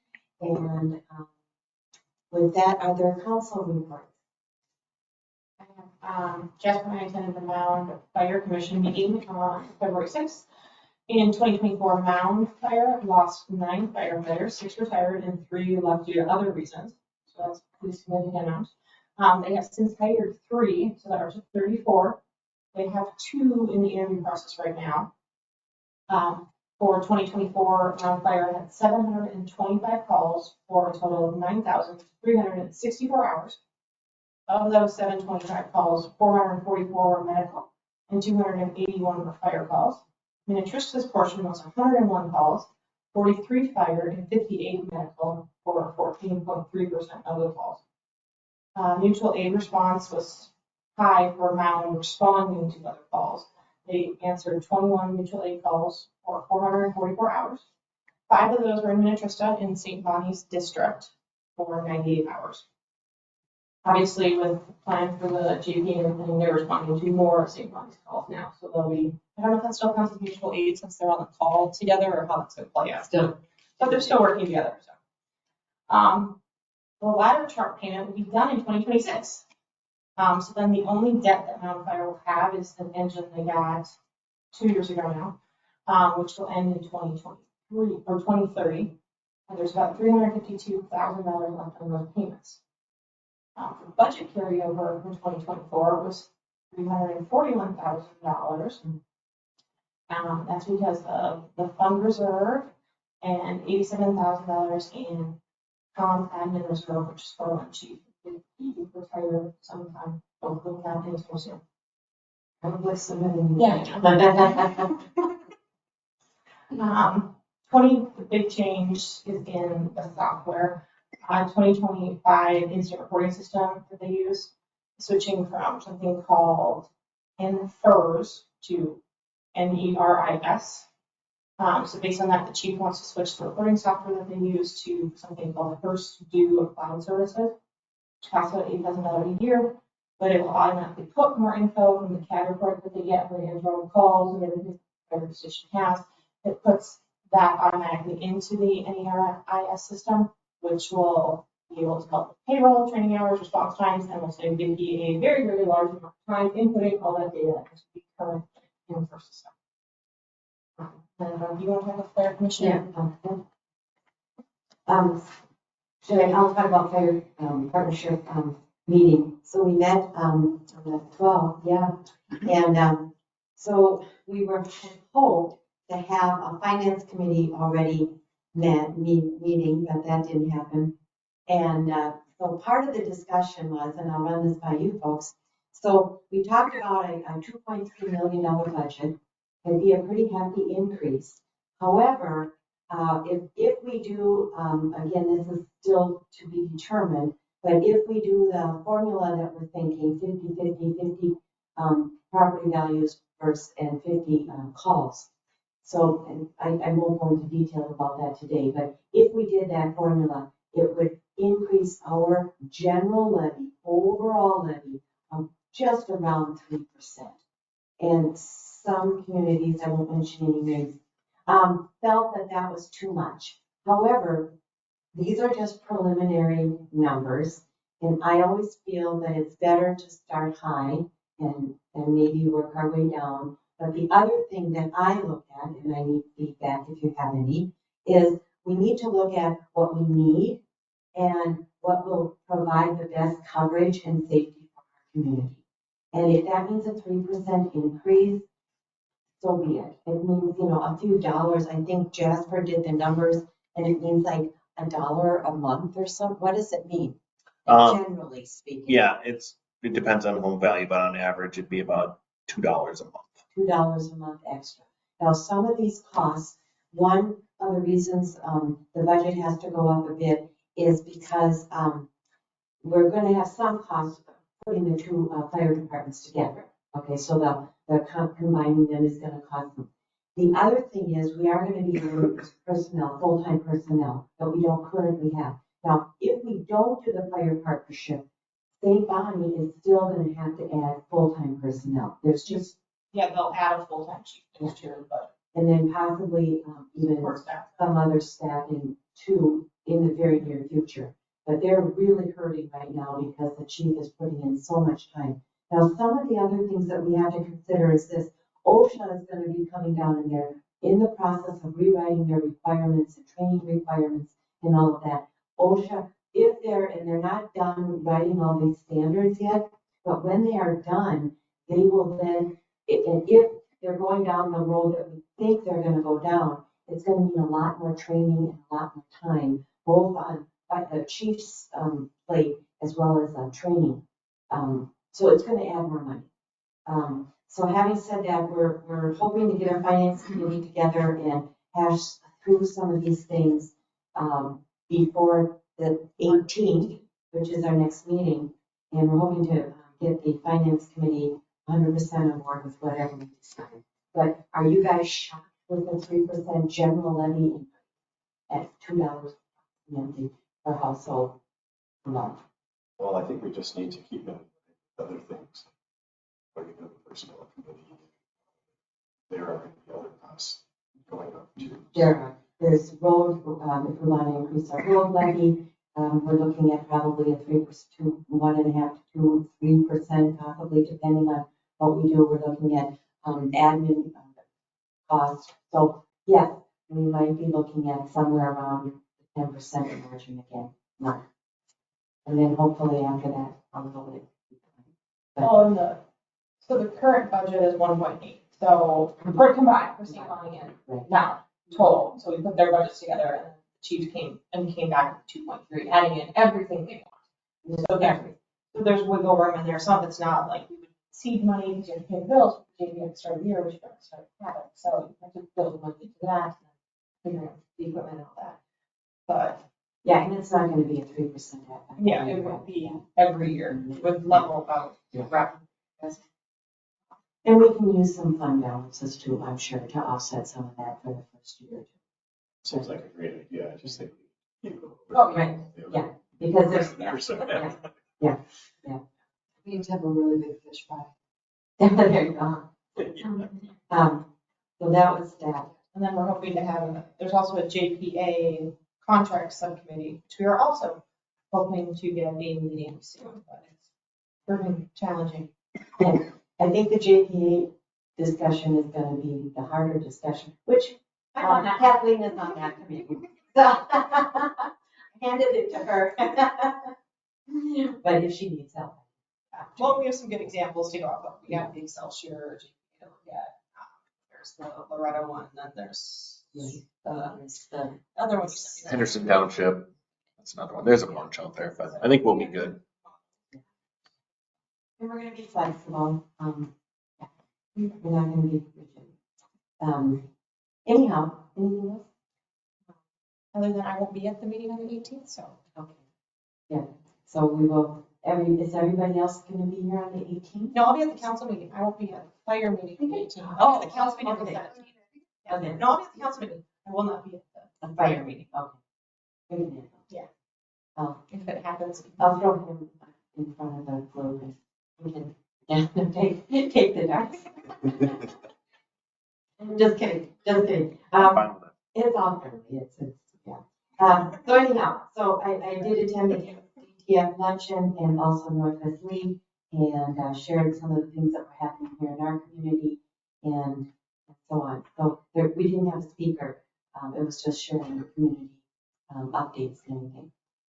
And with that, are there council reports?
Jasper and I attended the Mound Fire Commission meeting on February 6th. In 2024, Mound Fire lost 9 firefighters, 6 retired, and 3 left due to other reasons. So that's a pretty significant amount. They have since hired 3, so that are 34. They have 2 in the interview process right now. For 2024, Mound Fire had 725 calls for a total of 9,364 hours. Of those 725 calls, 444 were medical and 281 were fire calls. Minnetrista's portion was 101 calls, 43 fire and 58 medical, for 14.3% of the calls. Mutual aid response was high for Mound responding to other calls. They answered 21 mutual aid calls for 444 hours. 5 of those were in Minnetrista in St. Bonnie's district for 98 hours. Obviously, with the plan for the GP and everything, they're responding to more of St. Bonnie's calls now. So they'll be, I don't know if that still counts as mutual aid since they're on the call together or how that's going to play out.
Still.
But they're still working together. So, the ladder truck payment will be done in 2026. So then the only debt that Mound Fire will have is an engine they got 2 years ago now, which will end in 2023 or 2030. And there's about $352,000 left on those payments. The budget carryover from 2024 was $341,000. That's because of the fund reserve and $87,000 in admin reserve, which is for one chief. He retired sometime, hopefully not anytime soon.
Probably some.
Yeah. the big change is in the software. 2025 instant reporting system that they use, switching from something called NFERS to NERIS. So based on that, the chief wants to switch the reporting software that they use to something called First Due Cloud Services, which costs about $8,000 a year, but it will automatically put more info from the CAD report that they get when they answer all the calls and everything every station has. It puts that automatically into the NERIS system, which will be able to help with payroll, training hours, response times, and will save Vicky a very, very large amount of time inputting all that data that has to be current in the first system. And do you want to talk about fire commission?
I'll talk about fire partnership meeting. So we met on the 12th, yeah. And so we were hoped to have a finance committee already meeting, but that didn't happen. And so part of the discussion was, and I'll run this by you folks. So we talked about a $2.3 million budget. It'd be a pretty hefty increase. However, if we do, again, this is still to be determined, but if we do the formula that we're thinking, 50 property values versus and 50 calls. So, and I won't go into detail about that today, but if we did that formula, it would increase our general levy, overall levy, of just around 3%. And some communities, I won't mention any names, felt that that was too much. However, these are just preliminary numbers, and I always feel that it's better to start high and maybe work our way down. But the other thing that I look at, and I need feedback if you have any, is we need to look at what we need and what will provide the best coverage and safety for our community. And if that means a 3% increase, so be it. It means, a few dollars. I think Jasper did the numbers, and it means like $1 a month or something. What does it mean? Generally speaking.
Yeah, it depends on home value, but on average, it'd be about $2 a month.
$2 a month extra. Now, some of these costs, one of the reasons the budget has to go up a bit is because we're going to have some costs putting the two fire departments together. Okay, so the combining them is going to cost them. The other thing is we are going to be personnel, full-time personnel that we don't currently have. Now, if we don't do the fire partnership, St. Bonnie is still going to have to add full-time personnel. There's just.
Yeah, they'll add a full-time chief next year, but.
And then possibly even some other staffing too in the very near future. But they're really hurting right now because the chief is putting in so much time. Now, some of the other things that we have to consider is this. OSHA is going to be coming down and they're in the process of rewriting their requirements and training requirements and all of that. OSHA, and they're not done writing all these standards yet, but when they are done, they will then, and if they're going down the road that we think they're going to go down, it's gonna mean a lot more training and a lot more time, both on the chief's plate as well as training. So it's gonna add more money. So having said that, we're hoping to get our finance committee together and hash through some of these things before the 18th, which is our next meeting. And we're hoping to get the finance committee 100% on board with whatever we decide. But are you guys shocked with the 3% general levy at $2 per household per month?
Well, I think we just need to keep in other things. Putting in the personnel committee, there are the other costs going up too.
There's road, if we want to increase our road levy, we're looking at probably a 3% to 1.5% to 3%, possibly depending on what we do. We're looking at admin costs. So yes, we might be looking at somewhere around 10% margin again. No. And then hopefully after that, I'll go with it.
So the current budget is 1.8. So for combined, for state money and now total. So we put their budgets together and the chiefs came back with 2.3, adding in everything they want. So there's wiggle room in there. Some of it's not like we would seed money because you have to pay the bills. Maybe at the start of the year, which you don't start having. So you have to build money into that, and figure out the equipment and all that. But
yeah, and it's not going to be a 3%.
yeah, it would be every year with level about revenue.
And we can use some fund balances too, I'm sure, to offset some of that for the first year.
Seems like a great idea. I just think.
Oh, right. Yeah, because there's. Yeah.
We need to have a really big fish fry.
There you go. So that was that.
And then we're hoping to have, there's also a JPA contract subcommittee, which we are also hoping to get a meeting soon, but it's proving challenging.
And I think the JPA discussion is going to be the harder discussion, which Kathleen is on that committee. So handed it to her. But if she needs help.
Well, we have some good examples to go off of. We have the Excelsior JPA to look at. There's the Loretta one, and then there's the other one.
Henderson Township, that's another one. There's a bunch out there, but I think we'll be good.
And we're going to be flexible. We're not going to be rigid. Anyhow, anything else?
Other than I won't be at the meeting on the 18th, so.
Okay. Yeah. So we will. Is everybody else going to be here on the 18th?
No, I'll be at the council meeting. I won't be at the fire meeting on the 18th.
Oh,
I'll be at the council meeting on the 17th.
Okay.
No, I'll be at the council meeting. I will not be at the fire meeting.
Okay. Wait a minute.
Yeah.
Oh,
If it happens.
I'll throw him in front of the floor. We can take the darts. Just kidding.
Fine with that.
It's all friendly. Yeah. So anyhow, so I did attend the DTF luncheon and also Northwest League and shared some of the things that were happening here in our community and so on. So we didn't have a speaker. It was just sharing the community updates and anything.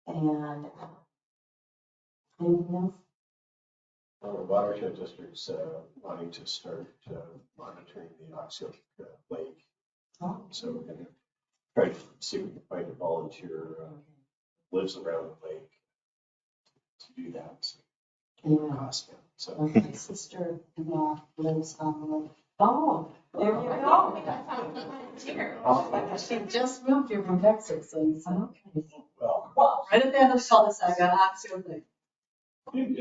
And anything else?
The watershed district's wanting to start monitoring the Oxford Lake. So we're going to try to see if we can find a volunteer lives around the lake to do that. So, cost down. So
My sister-in-law lives on the lake.
Oh, there you go.
She just moved here from Texas, and so.
well,
Right at the end of the cul-de-sac on Oxford Lake.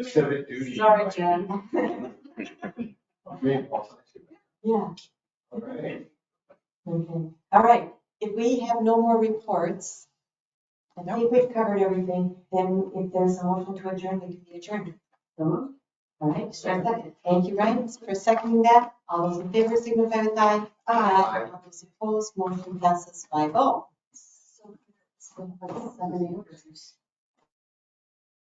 civic duty.
Sorry, Jen.
Yeah.
All right.
Okay. All right. If we have no more reports, I think we've covered everything. Then if there's a motion to adjourn, we can be adjourned. So moved. All right. Second. Thank you, Ryan, for seconding that. All those in favor signify with aye. Aye. All those opposed, motion passes 5-0.
So 7 acres.